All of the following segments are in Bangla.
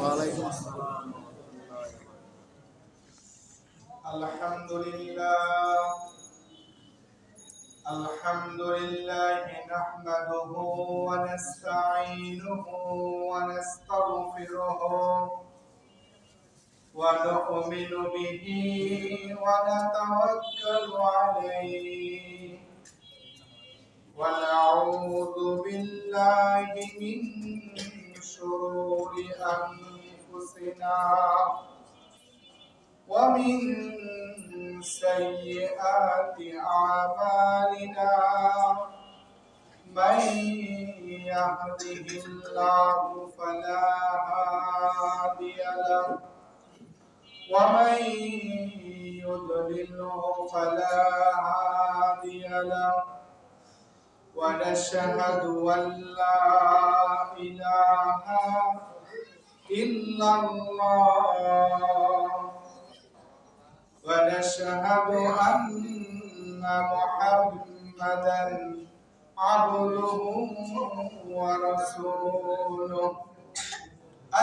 ওয়ালাইকুম আসসালাম। আলহামদুলিল্লাহ নাহমাদুহু ওয়া নাস্তাঈনুহু ওয়া নাস্তাগফিরুহু ওয়া নু'মিনু বিহি ওয়া নাতাওয়াক্কালু আলাইহি ওয়া নাউযু বিল্লাহি মিন শুরুরি আনফুসিনা ومن سيئات أعمالنا من يهده الله فلا هادي له ومن يضلله فلا هادي له ونشهد أن لا إله إلا الله ونشهد أن محمدًا عبده ورسوله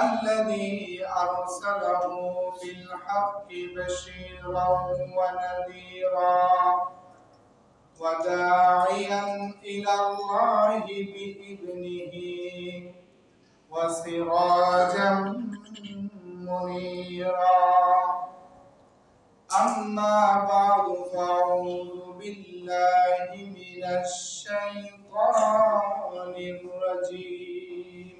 الذي أرسله بالحق بشيرا ونذيرا وداعيا إلى الله بإذنه وسراجا منيرا أما بعد فأعوذ بالله من الشيطان الرجيم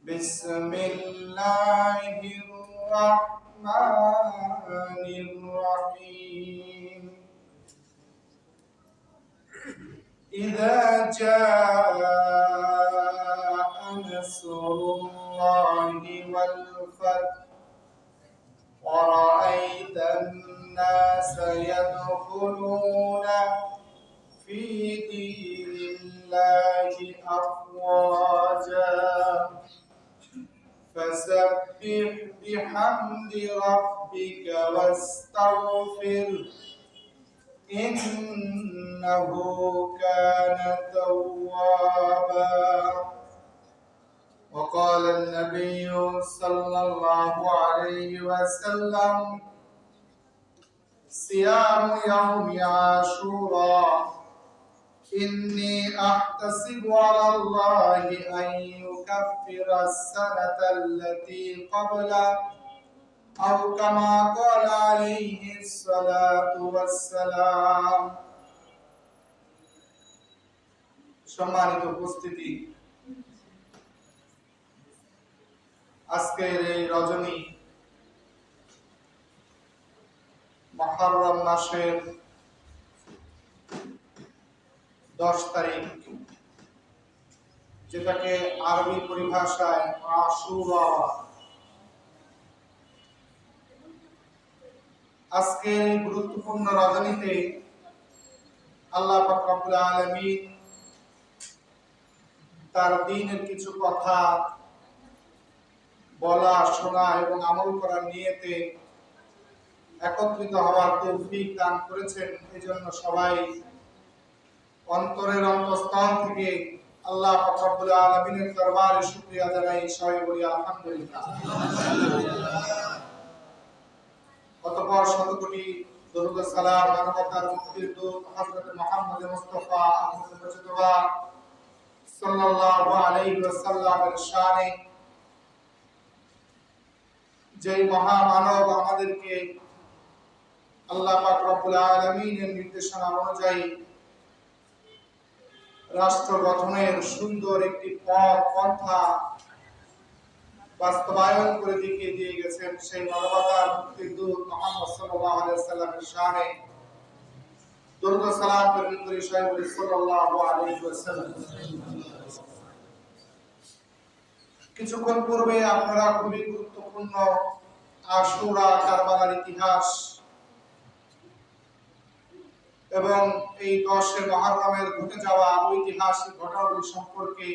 بسم الله الرحمن الرحيم إذا جاء نصر الله والفتح ورأيت الناس يدخلون في دين الله أفواجا فسبح بحمد ربك واستغفره إنه كان توابا وقال النبي صلى الله عليه وسلم صيام يوم عاشوراء إني أحتسب على الله أن يكفر السنة التي قبله أو كما قال عليه الصلاة والسلام সম্মানিত উপস্থিতি, আজকের এই রজনী মুহররম মাসের 10 তারিখ, যেটাকে আরবি পরিভাষায় আশুরা। আজকের এই গুরুত্বপূর্ণ রজনীতে আল্লাহ পাক রব্বুল আলামিন তার দ্বীনের কিছু কথা বলা, শোনা এবং আমল করার নিয়তে একত্রিত হওয়ার তৌফিক দান করেছেন। এজন্য সবাই অন্তরের অন্তঃস্থল থেকে আল্লাহ পাক রব্বুল আলামিনের দরবারে শুকরিয়া জানাই, সবাই বলি আলহামদুলিল্লাহ। অতঃপর শতকোটি দরুদ ও সালাম মানবতার মুক্তির দূত হযরত মুহাম্মদ মুস্তাফা সাল্লাল্লাহু আলাইহি ওয়াসাল্লামের শানে, যে মহামানব আমাদেরকে আল্লাহ পাক রব্বুল আলামিনের নির্দেশনা অনুযায়ী রাষ্ট্র গঠনের সুন্দর একটি পন্থা বাস্তবায়ন করে দেখিয়ে দিয়ে গেছেন, সেই মানবতার মুক্তির দূত মুহাম্মদ সাল্লাল্লাহু আলাইহি ওয়াসাল্লামের শানে দরুদ ও সালাম প্রেরণ করি, সবাই সাল্লাল্লাহু আলাইহি ওয়াসাল্লাম। কিছুক্ষণ পূর্বে আপনারা খুবই গুরুত্বপূর্ণ আশুরা, কারবালার ইতিহাস এবং এই 10 মুহররমের ঘটে যাওয়া ঐতিহাসিক ঘটনাগুলি সম্পর্কে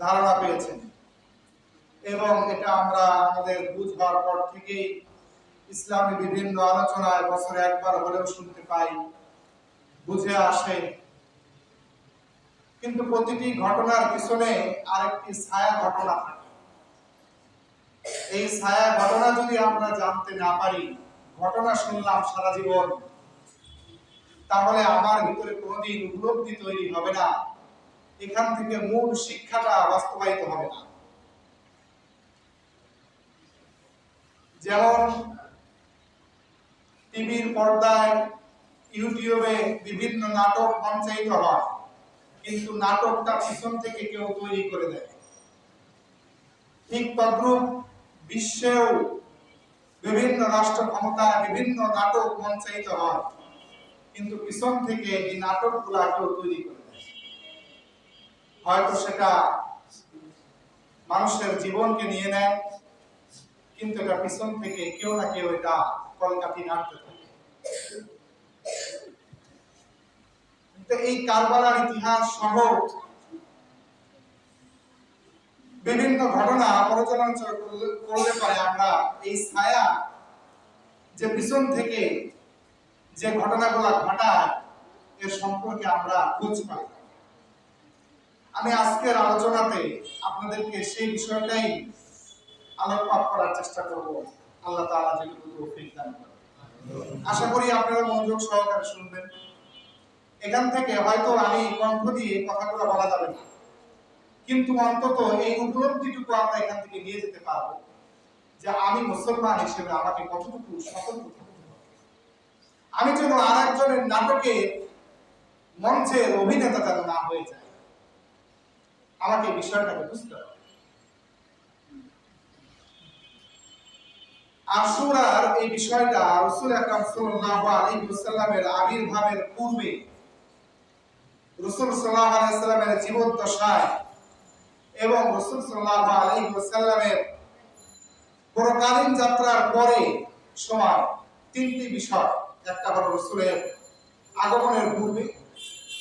ধারণা পেয়েছেন এবং এটা আমরা আমাদের বুঝবার পর থেকেই ইসলামী বিভিন্ন আলোচনায় বছরে একবার হলেও শুনতে পাই, বুঝে আসে। কিন্তু প্রতিটি ঘটনার পিছনে আরেকটি ছায়া ঘটনা থাকে। এই ছায়া ঘটনা যদি আমরা জানতে না পারি, ঘটনা শুনলাম সারা জীবন, তাহলে আমার ভিতরে কোনোদিন উপলব্ধি তৈরি হবে না, এখান থেকে মূল শিক্ষাটা বাস্তবায়িত হবে না। যেমন টিভির পর্দায়, ইউটিউবে বিভিন্ন নাটক মঞ্চায়িত হয়, কিন্তু নাটকটা পিছন থেকে কেউ তৈরি করে দেয়। ঠিক তদ্রূপ বিশ্বেও বিভিন্ন রাষ্ট্র ক্ষমতায় বিভিন্ন নাটক মঞ্চায়িত হয়, কিন্তু পিছন থেকে এই নাটকগুলা কেউ তৈরি করে দেয়। হয়তো সেটা মানুষের জীবনকে নিয়ে নেয়, কিন্তু এটা পিছন থেকে কেউ না কেউ এটা কলকাঠি নাড়তে থাকে। এই কারবালার ইতিহাস সহ বিভিন্ন ঘটনা পর্যালোচনা করলে পরে আমরা এই ছায়া যে পিছন থেকে যে ঘটনাগুলো ঘটায় এর সম্পর্কে আমরা খোঁজ পাই। আমি আজকের আলোচনাতে আপনাদেরকে সেই বিষয়টাই আলোকপাত করার চেষ্টা করব। আল্লাহ তাআলা যেটুকু তৌফিক দান করেন। আশা করি আপনারা মনোযোগ সহকারে শুনবেন। এখান থেকে হয়তো আমি কণ্ঠ দিয়ে কথাগুলো বলা যাবে না, কিন্তু অন্তত এই উপলব্ধিটুকু আমরা এখান থেকে নিয়ে যেতে পারবো যে আমি মুসলমান হিসেবে আমাকে কতটুকু সতর্ক থাকতে হবে। আমি যেন আরেকজনের নাটকে মঞ্চের অভিনেতা যেন না হয়ে যায়, আমাকে বিষয়টাকে বুঝতে হবে। আশুরার এই বিষয়টা রাসূল আকরাম সাল্লাল্লাহু আলাইহি ওয়াসাল্লামের আবির্ভাবের পূর্বে রাসূল সাল্লাল্লাহু আলাইহি ওয়াসাল্লামের জীবদ্দশায় এবং রাসূল সাল্লাল্লাহু আলাইহি ওয়াসাল্লামের পরকালীন যাত্রার পরে সময় তিনটি বিষয়। একটা হলো রাসূলের আগমনের পূর্বে,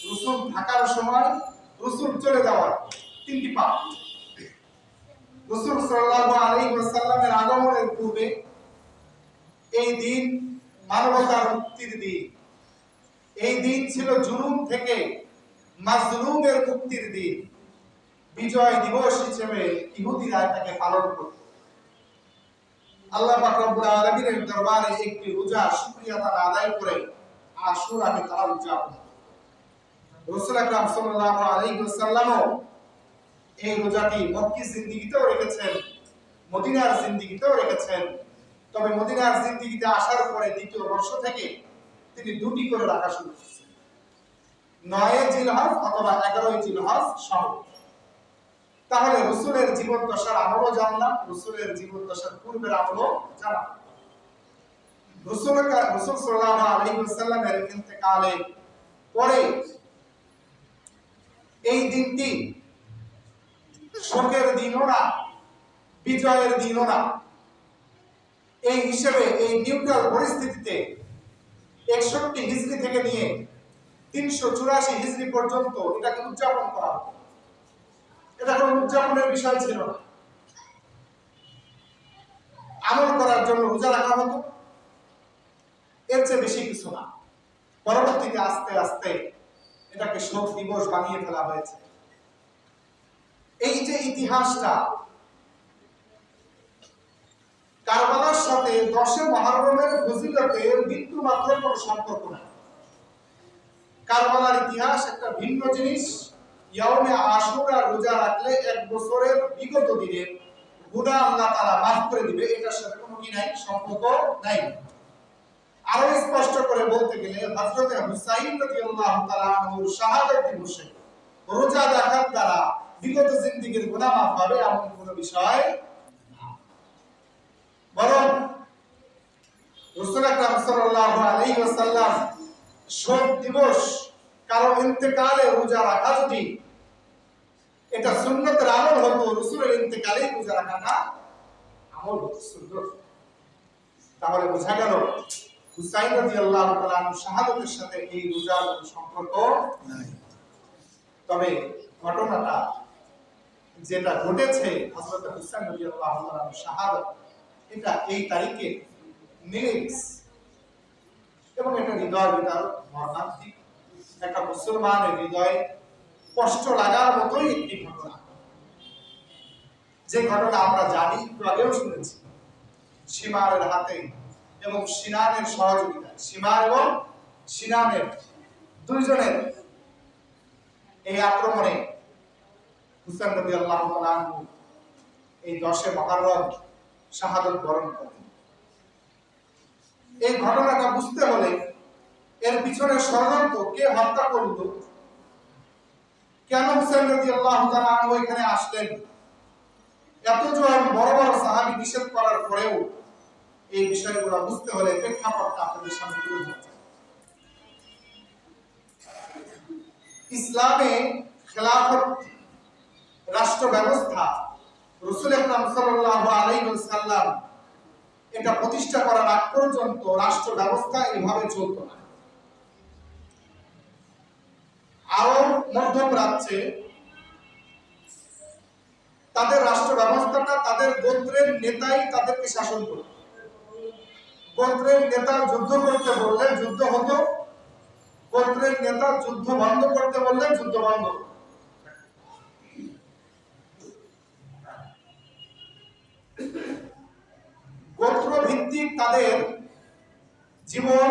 রাসূল থাকার সময়, রাসূল চলে যাওয়ার, তিনটি পাঠ। রাসূল সাল্লাল্লাহু আলাইহি ওয়াসাল্লামের আগমনের পূর্বে এই দিন মানবতার মুক্তির দিন। এই দিন ছিল জুলুম থেকে মাজলুমের মুক্তির দিন। বিজয় দিবস হিসেবে ইহুদিরা এটাকে পালন করত। আল্লাহ পাক রব্বুল আলামিনের দরবারে একটি রোজা শুকরিয়া তারা আদায় করে আশুরাকে তারা উদযাপন করে। রাসূল আকরাম সাল্লাল্লাহু আলাইহি ওয়াসাল্লামও এই রোজাটি মক্কি জিন্দেগিতেও রেখেছেন, মদিনার জিন্দেগিতেও রেখেছেন। তবে মদিনার জিন্দেগিতে আসার পরে দ্বিতীয় বর্ষ থেকে তিনি দুটি করে রাখা শুরু করেছেন, 9 জিলহজ অথবা 11 জিলহজ সহ। তাহলে রাসূলের জীবদ্দশার আমলও জানলাম, রাসূলের জীবদ্দশার পূর্বের আমলও জানলাম। রাসূল সাল্লাল্লাহু আলাইহি ওয়াসাল্লামের ইন্তেকালের পরে এই দিনটি শোকের দিনও না, বিজয়ের দিনও না। এই হিসেবে এই নিউট্রাল পরিস্থিতিতে 61 হিজরি থেকে নিয়ে 384 হিজরি পর্যন্ত এটাকে উদযাপন করা হতো। এটা কোনো উদযাপনের বিষয় ছিল না, আমল করার জন্য রোজা রাখা হতো, এর চেয়ে বেশি কিছু না। পরবর্তীতে আস্তে আস্তে এটাকে শোক দিবস বানিয়ে ফেলা হয়েছে। এই যে ইতিহাসটা, কারবালার সাথে 10 মুহররমের ফজিলতের বিন্দু মাত্র কোনো সম্পর্ক নাই। কারবালার ইতিহাস একটা ভিন্ন জিনিস। ইয়াউমে আশুরা রোজা রাখলে 1 বছরের বিগত দিনের গুনাহ আল্লাহ তাআলা মাফ করে দিবে, এটার সাথে কোনো কি নাই, সম্পর্ক নাই। আরো স্পষ্ট করে বলতে গেলে হযরত হুসাইন রাদিয়াল্লাহু তাআলা আনহুর শাহাদাত দিবসে রোজা রাখার দ্বারা বিগত জিন্দেগীর গুনাহ মাফ হবে এমন কোনো বিষয় না। বরং রাসূল আকরাম সাল্লাল্লাহু আলাইহি ওয়াসাল্লাম শোক দিবস, কারো ইন্তেকালে রোজা রাখা যদি এটা সুন্নতের আমল হতো, রাসূলের ইন্তেকালে রোজা রাখাটা আমল হতো, সুন্নত। তাহলে বোঝা গেল হুসাইন রাদিয়াল্লাহু তাআলা আনহু শাহাদাতের সাথে এই রোজার কোনো সম্পর্ক নাই। তবে ঘটনাটা যেটা ঘটেছে হযরত হুসাইন রাদিয়াল্লাহু তাআলা আনহু শাহাদাত, এটা এই তারিখে মিলে গেছে এবং এটা হৃদয় বিদারক, মর্মান্তিক, একটা মুসলমানের হৃদয়ে কষ্ট লাগার মতোই একটি ঘটনা। যে ঘটনা আমরা জানি, একটু আগেও শুনেছি, সীমারের হাতে এবং সিনানের সহযোগিতা, সীমার এবং সিনানের দুইজনের এই আক্রমণে হুসাইন রাদিয়াল্লাহু তাআলা আনহু এই 10 মুহররম শাহাদাত বরণ করেন। এই ঘটনাটা বুঝতে হলে এর পিছনে ষড়যন্ত্র, কে হত্যা করলো, কেন হুসাইন রাদিয়াল্লাহু তাআলা আনহু এখানে আসলেন, এতজন বড় বড় সাহাবী নিষেধ করার পরেও এই বিষয়গুলো বুঝতে হলে প্রেক্ষাপটটা আপনাদের সামনে তুলে ধরতে। ইসলামে খেলাফত রাষ্ট্র ব্যবস্থা রাসূল আকরাম সাল্লাল্লাহু আলাইহি ওয়াসাল্লাম এটা প্রতিষ্ঠা করার আগ পর্যন্ত রাষ্ট্র ব্যবস্থা এইভাবে চলতো না। আরব মধ্যপ্রাচ্যে তাদের রাষ্ট্র ব্যবস্থাটা তাদের গোত্রের নেতাই তাদেরকে শাসন করত। গোত্রের নেতা যুদ্ধ করতে বললে যুদ্ধ হতো, গোত্রের নেতা যুদ্ধ বন্ধ করতে বললে যুদ্ধ বন্ধ হতো। গোত্র ভিত্তিক তাদের জীবন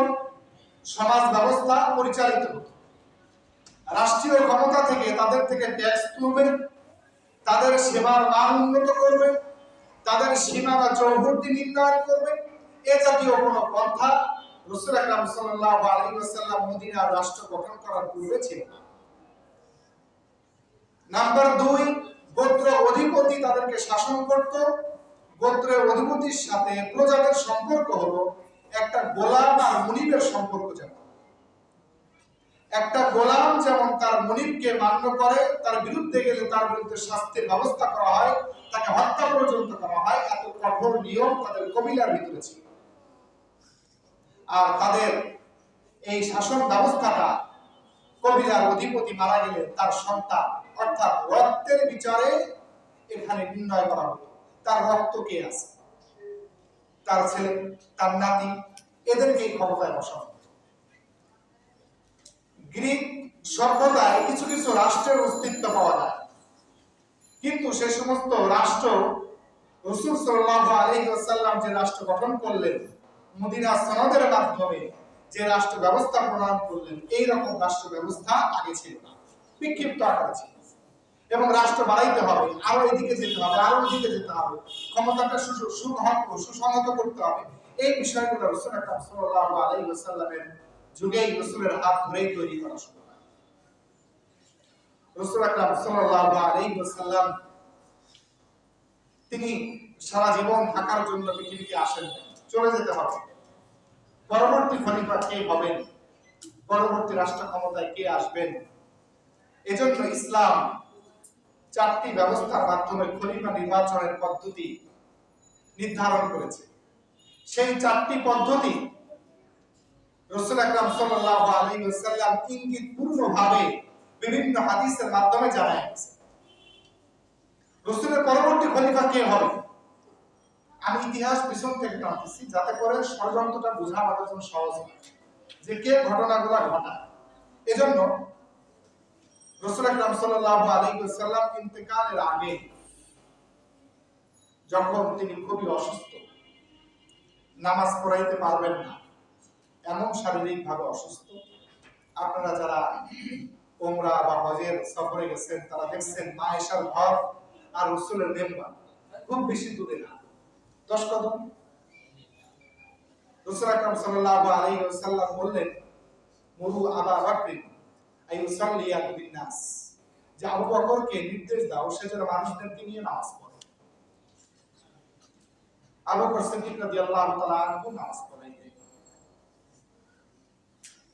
সমাজ ব্যবস্থা পরিচালিত হতো। রাষ্ট্রীয় ক্ষমতা থেকে তাদের থেকে ট্যাক্স তুলবে, তাদের সেবার মান উন্নত করবে, তাদের সীমানা চৌহদ্দি নির্ধারণ করবে, এ জাতীয় কোনো পন্থা রাসূল আকরাম সাল্লাল্লাহু আলাইহি ওয়াসাল্লাম মদিনার রাষ্ট্র গঠন করার পূর্বে ছিল না। নাম্বার 2, গোত্র অধিপতি তাদেরকে শাসন করত। গোত্রের অধিপতির সাথে প্রজাদের সম্পর্ক হলো একটা গোলাম আর মুনিবের সম্পর্ক। যেমন একটা গোলাম যেমন তার মুনিবকে মান্য করে, তার বিরুদ্ধে গেলে তার বিরুদ্ধে শাস্তির ব্যবস্থা করা হয়, তাকে হত্যা পর্যন্ত করা হয়, এত কঠোর নিয়ম তাদের কবিলার ভিতরে ছিল। আর তাদের এই শাসন ব্যবস্থাটা কবিলার অধিপতি মারা গেলে তার সন্তান অর্থাৎ রক্তের বিচারে এখানে নির্ণয় করা হতো, তার রক্ত কে আছে, তার ছেলে, তার নাতি, এদেরকে ক্ষমতায় বসানো। গ্রিক সভ্যতায় কিছু কিছু রাষ্ট্রের অস্তিত্ব পাওয়া যায়, কিন্তু সে সমস্ত রাষ্ট্র রাসূল সাল্লাল্লাহু আলাইহি ওয়াসাল্লাম যে রাষ্ট্র গঠন করলেন, মদিনা সনদের মাধ্যমে যে রাষ্ট্র ব্যবস্থা প্রণয়ন করলেন, এই রকম রাষ্ট্র ব্যবস্থা আগে ছিল না, বিক্ষিপ্ত আকারে ছিল। এবং রাষ্ট্র বাড়াইতে হবে, আরো এদিকে যেতে হবে, আরো ওদিকে যেতে হবে, ক্ষমতাটা সুসংহত করতে হবে। এই বিষয়গুলো রাসূল আকরাম সাল্লাল্লাহু আলাইহি ওয়াসাল্লামের যুগেই রাসূলের হাত ধরেই তৈরি করা শুরু হয়। রাসূল আকরাম সাল্লাল্লাহু আলাইহি ওয়াসাল্লাম তিনি সারা জীবন থাকার জন্য পৃথিবীতে আসেন, চলে যেতে হবে। পরবর্তী খলিফা কে হবেন, পরবর্তী রাষ্ট্র ক্ষমতায় কে আসবেন, এজন্য ইসলাম 4টি ব্যবস্থার মাধ্যমে খলিফা নির্বাচনের পদ্ধতি নির্ধারণ করেছে। সেই 4টি পদ্ধতি রাসূল আকরাম সাল্লাল্লাহু আলাইহি ওয়াসাল্লাম ইঙ্গিতপূর্ণভাবে বিভিন্ন হাদিসের মাধ্যমে জানায় গেছেন। রাসূলের পরবর্তী খলিফা কে হবে, আমি ইতিহাস পিছন থেকে টানতেছি যাতে করে ষড়যন্ত্রটা বোঝা আমাদের জন্য সহজ হয়, যে কে ঘটনাগুলো ঘটায়। এজন্য রাসূল আকরাম সাল্লাল্লাহু আলাইহি ওয়াসাল্লাম ইন্তেকালের আগে যখন তিনি খুবই অসুস্থ, নামাজ পড়াইতে পারবেন না, এমন শারীরিকভাবে অসুস্থ, আপনারা যারা উমরা বা হজের সফরে গেছেন তারা দেখছেন আয়েশার ঘর আর রাসূলের মেম্বার খুব বেশি দূরে না, 10 কদম। রাসূল আকরাম সাল্লাল্লাহু আলাইহি ওয়াসাল্লাম বললেন, মুরু আবা বকর আইয়ুসাল্লিয়া বিন নাস, যে আবু বকরকে নির্দেশ দাও সে যেন মানুষদেরকে নিয়ে নামাজ পড়ে। আবু বকর সিদ্দিক রাদিয়াল্লাহু তাআলা আনহু নামাজ পড়াইতেন।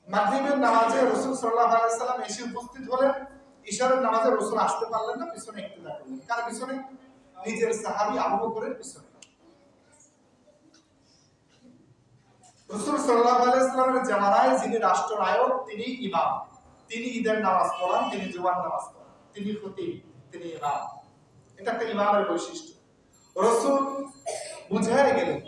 মাগরিবের নামাজে রাসূল সাল্লাল্লাহু আলাইহি ওয়াসাল্লাম এসে উপস্থিত হলেন, ইশারের নামাজে রাসূল আসতে পারলেন না, পিছনে ইক্তেদা করলেন। কার পিছনে? নিজের সাহাবী আবু বকরের পিছনে। রাসূল সাল্লাল্লাহু আলাইহি ওয়াসাল্লামের জামানায় যিনি রাষ্ট্রনায়ক তিনি ইমাম, তিনি ঈদের নামাজ পড়ান, তিনি জুমার নামাজ পড়ান, তিনি খতিব, তিনি ইমাম। এটা একটা ইমামের বৈশিষ্ট্য। রাসূল বুঝে গেলেন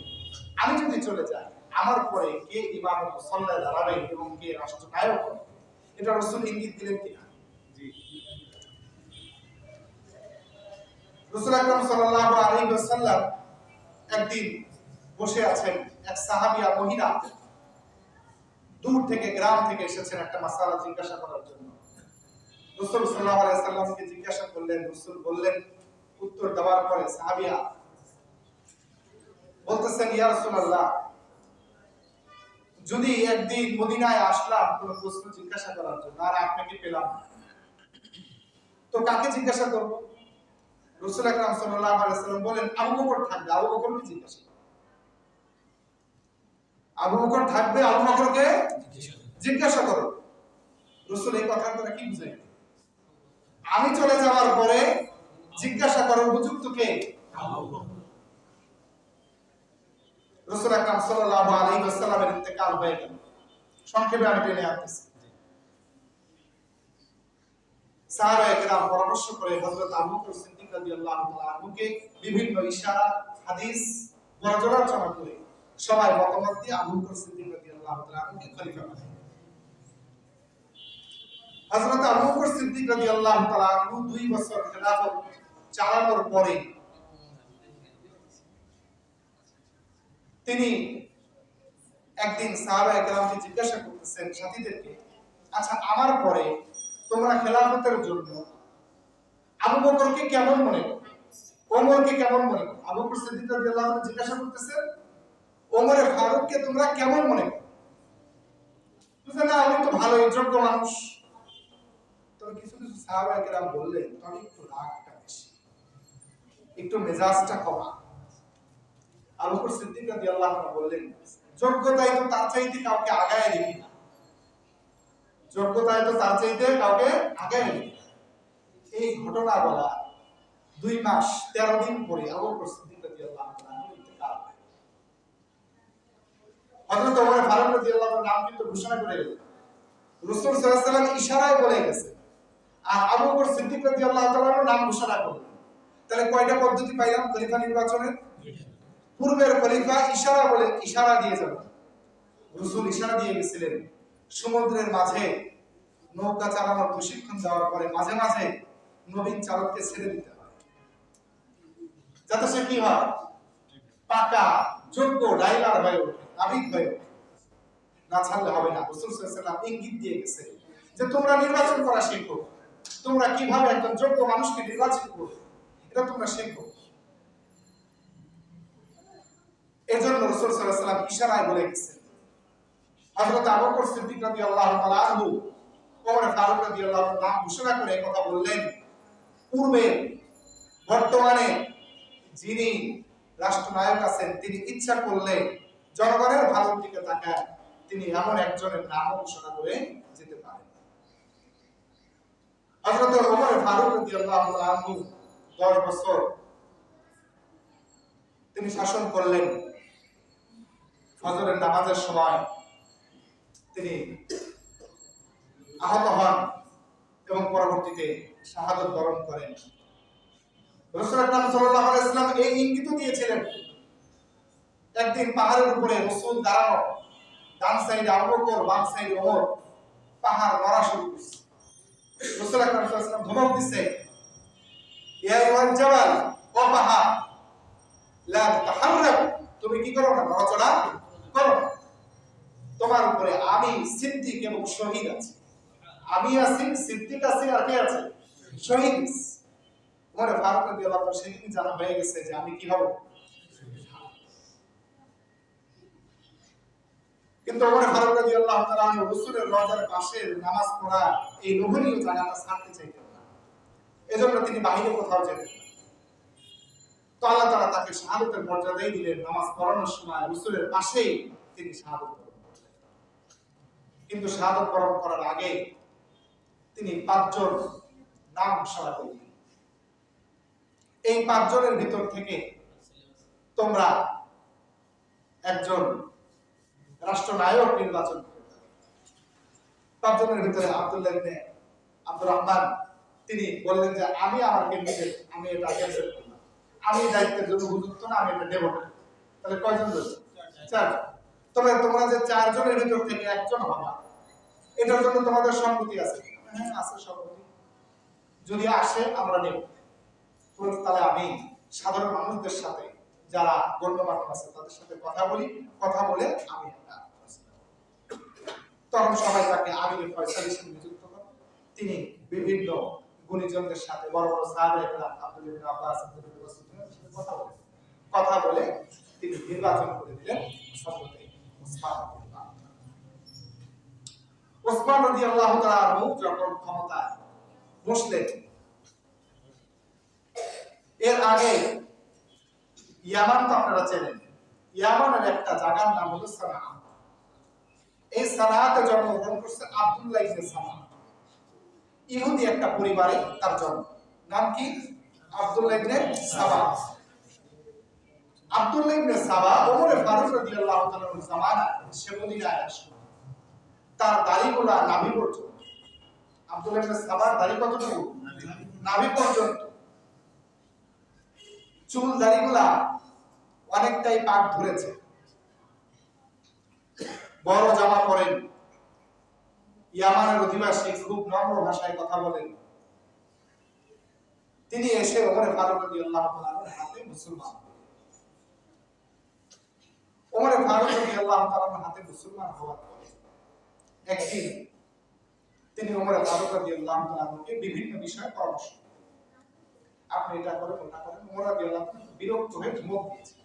আমি যদি চলে যাই আমার পরে কে ইমাম মুসল্লায় দাঁড়াবে এবং কে রাষ্ট্রনায়ক হবে, এটা রাসূল ইঙ্গিত দিলেন কিনা? জি। রাসূল আকরাম সাল্লাল্লাহু আলাইহি ওয়াসাল্লাম একদিন বসে আছেন, এক সাহাবিয়া মহিলা দূর থেকে গ্রাম থেকে এসেছেন একটা মাসালা জিজ্ঞাসা করার জন্য। রাসূল সাল্লাল্লাহু আলাইহি ওয়াসাল্লামকে জিজ্ঞাসা করলেন, রাসূল বললেন, উত্তর দেওয়ার পরে সাহাবিয়া বলতেছেন, ইয়া রাসূলুল্লাহ, যদি একদিন মদিনায় আসলাম কোন প্রশ্ন জিজ্ঞাসা করার জন্য আর আপনাকে পেলাম না, তো কাকে জিজ্ঞাসা করব? রাসূল আকরাম সাল্লাল্লাহু আলাইহি ওয়াসাল্লাম বলেন, আবু বকর থাকবে, আবু বকরকে জিজ্ঞাসা করো। আবু বকর থাকবে, আবু বকরকে জিজ্ঞাসা করো। রাসূল এই কথাটা কি বুঝাইলেন? আমি চলে যাওয়ার পরে জিজ্ঞাসা করার উপযুক্ত কে? আবু বকর। রাসূল আকরাম সাল্লাল্লাহু আলাইহি ওয়াসাল্লামের ইন্তেকাল হয়ে গেল। সংক্ষেপে আমি টেনে আনতেছি। সাহাবায়ে কেরাম পরামর্শ করে হযরত আবু বকর সিদ্দিক রাদিয়াল্লাহু তাআলা আনহুকে বিভিন্ন ইশারা, হাদিস বর্ণনা করে সবাই মতামত দিয়ে আবু বকর সিদ্দিক রাদিয়াল্লাহু তাআলা আনহুকে খলিফা বানায়। হযরত আবু বকর সিদ্দিক রাদিয়াল্লাহু তাআলা আনহু 2 বছর খেলাফত চালানোর পরে তিনি একদিন সাহাবায়ে কেরামকে জিজ্ঞাসা করতেছেন সাথীদেরকে, আচ্ছা আমার পরে তোমরা খেলাফতের জন্য আবু বকরকে কেমন মনে করো, ওমরকে কেমন মনে করো? আবু বকর সিদ্দিক রাদিয়াল্লাহু আনহু জিজ্ঞাসা করতেছেন, ওমর ফারুককে তোমরা কেমন মনে করো? বুঝলেন না, উনি তো ভালোই যোগ্য মানুষ। তবে কিছু কিছু সাহাবায়ে কেরাম বললেন, তবে একটু রাগটা বেশি, একটু মেজাজটা কমা। আবু বকর সিদ্দিক রাদিয়াল্লাহু আনহু বললেন, যোগ্যতায় তো তার চাইতে কাউকে আগায় দেখি না, যোগ্যতায় তো তার চাইতে কাউকে আগায় দেখি না। এই ঘটনা বলা 2 মাস 13 দিন পরে আবু বকর সিদ্দিক রাদিয়াল্লাহু আনহু ইন্তেকাল করেন। হযরত ওমর ফারুক রাদিয়াল্লাহু আনহু নাম কিন্তু ঘোষণা করে গেলেন, রাসূল সাল্লাল্লাহু আলাইহি ওয়াসাল্লাম ইশারায় বলে গেছে, আর আবু বকর সিদ্দিক রাদিয়াল্লাহু তাআলা নাম ঘোষণা করলেন। তাহলে কয়টা পদ্ধতি পাইলাম খলিফা নির্বাচনের? পূর্বের খলিফা ইশারা বলে ইশারা দিয়ে যাবেন, রাসূল ইশারা দিয়ে গেছিলেন। সমুদ্রের মাঝে নৌকা চালানোর প্রশিক্ষণ দেওয়ার পরে মাঝে মাঝে নবীন চালককে ছেড়ে দিতে হয়, যাতে সে কি হয়, পাকা যোগ্য ড্রাইভার হয়ে ওঠে, নাবিক হয়ে ওঠে। না ছাড়লে হবে না। রাসূল সাল্লাল্লাহু আলাইহি ওয়াসাল্লাম ইঙ্গিত দিয়ে গেছে যে তোমরা নির্বাচন করা শেখো, তোমরা কিভাবে একজন যোগ্য মানুষকে নির্বাচন করবে এটা তোমরা শেখো। এজন্য রাসূল সাল্লাল্লাহু আলাইহি ওয়াসাল্লাম ইশারায় বলে গেছেন। হযরত আবু বকর সিদ্দিক রাদিয়াল্লাহু তাআলা আনহু ওমর ফারুক রাদিয়াল্লাহু তাআলা নাম ঘোষণা করে কথা বললেন, পূর্বে বর্তমানে যিনি রাষ্ট্রনায়ক আছেন তিনি ইচ্ছা করলে জনগণের ভালোর দিকে তাকায়, তিনি এমন একজনের নাম ঘোষণা করে যেতে পারেন। হযরত ওমর ফারুক রাদিয়াল্লাহু তাআলা আনহু 10 বছর তিনি শাসন করলেন। ফজরের নামাজের সময় তিনি আহত হন এবং পরবর্তীতে শাহাদাত বরণ করেন। রাসূল আকরাম সাল্লাল্লাহু আলাইহি ওয়াসাল্লাম এই ইঙ্গিত দিয়েছিলেন, একদিন পাহাড়ের উপরে রাসূল দাঁড়ানো, ডান সাইডে আবু বকর, বাম সাইডে ওমর, পাহাড় নড়া শুরু করছে। রাসূল আকরাম সাল্লাল্লাহু আলাইহি ওয়াসাল্লাম ধমক দিছে, ইয়া আইয়ুহাল জাবাল, ও পাহাড়, লা তাহাররাক, তুমি কি করো না, নড়াচড়া করো না। তোমার উপরে আমি সিদ্দিক এবং শহীদ আছি, আমি আছি, সিদ্দিক আছি, আর কে আছে? শহীদ। ওমর ফারুক রাদিয়াল্লাহু তাআলা সেদিন জানা হয়ে গেছে যে আমি কি হব। কিন্তু ওমর ফারুক রাদিয়াল্লাহু তাআলা রাসূলের রওজার পাশে নামাজ পড়া এই লোভনীয় জায়গাটা ছাড়তে চাইতেন না, এজন্য তিনি বাইরে কোথাও যেতেন না। তো আল্লাহ তাআলা তাকে শাহাদাতের মর্যাদাই দিলেন, নামাজ পড়ানোর সময় রাসূলের পাশেই তিনি শাহাদাত বরণ করলেন। কিন্তু শাহাদাত বরণ করার আগে তিনি 5 জন নাম ঘোষণা করলেন, এই 5 জনের ভিতর থেকে তোমরা একজন রাষ্ট্রনায়ক নির্বাচন করবে। 5 জনের ভিতরে আব্দুল্লাহ ইবনে আব্দুর রহমান তিনি বললেন যে আমি আমার ক্যান্ডিডেট, আমি এটা ক্যান্সেল করলাম, আমি দায়িত্বের জন্য উপযুক্ত না, আমি এটা নেব না। তাহলে কয়জন রয়েছে? 4। তবে তোমরা যে 4 জনের ভিতর থেকে একজন হবা, এটার জন্য তোমাদের সম্মতি আছে? হ্যাঁ আছে সম্মতি, যদি আসে আমরা নেব। তাহলে আমি সাধারণ মানুষদের সাথে যারা গণ্যমান্য আছে তাদের সাথে কথা বলি, কথা বলে আমি তখন সবাই তাকে আমিরের ফয়সাল হিসেবে নিযুক্ত করেন। তিনি বিভিন্ন গুণীজনদের সাথে বড় বড় সাহাবায়ে কেরাম আব্দুল্লাহ ইবনে আব্বাস কথা বলে তিনি নির্বাচন করে দিলেন হযরত ওসমান রাদিয়াল্লাহু তাআলা আনহু যখন ক্ষমতায় বসলেন, এর আগে ইয়ামান তো আপনারা চেনেন, ইয়ামানের একটা জায়গার নাম হলো সানা। এই সানাতে জন্মগ্রহণ করছে আব্দুল্লাহ ইবনে সাবা। ইহুদি একটা পরিবারে তার জন্ম। নাম কি? আব্দুল্লাহ ইবনে সাবা। আব্দুল্লাহ ইবনে সাবা ওমর ফারুক রাদিয়াল্লাহু তাআলার জামানায় সে মদিনায় আসে। তার দাড়িগুলা নাভি পর্যন্ত। আব্দুল্লাহ ইবনে সাবার দাড়ি কতটুকু? নাভি পর্যন্ত। চুল দাড়িগুলা অনেকটাই পাক ধরেছে। বড় জামা পরেন। ইয়ামানের অধিবাসী, খুব নম্র ভাষায় কথা বলেন। তিনি এসে ওমর ফারুক রাদিয়াল্লাহু তাআলার হাতে মুসলমান। ওমর ফারুক রাদিয়াল্লাহু তাআলার হাতে মুসলমান হওয়ার পরে একদিন তিনি ওমর ফারুক রাদিয়াল্লাহু তাআলাকে বিভিন্ন বিষয়ে পরামর্শ দেন। আপনি এটা করেন, ওটা করেন। ওমর রাদিয়াল্লাহু তাআলা বিরক্ত হয়ে ধমক দিয়েছেন।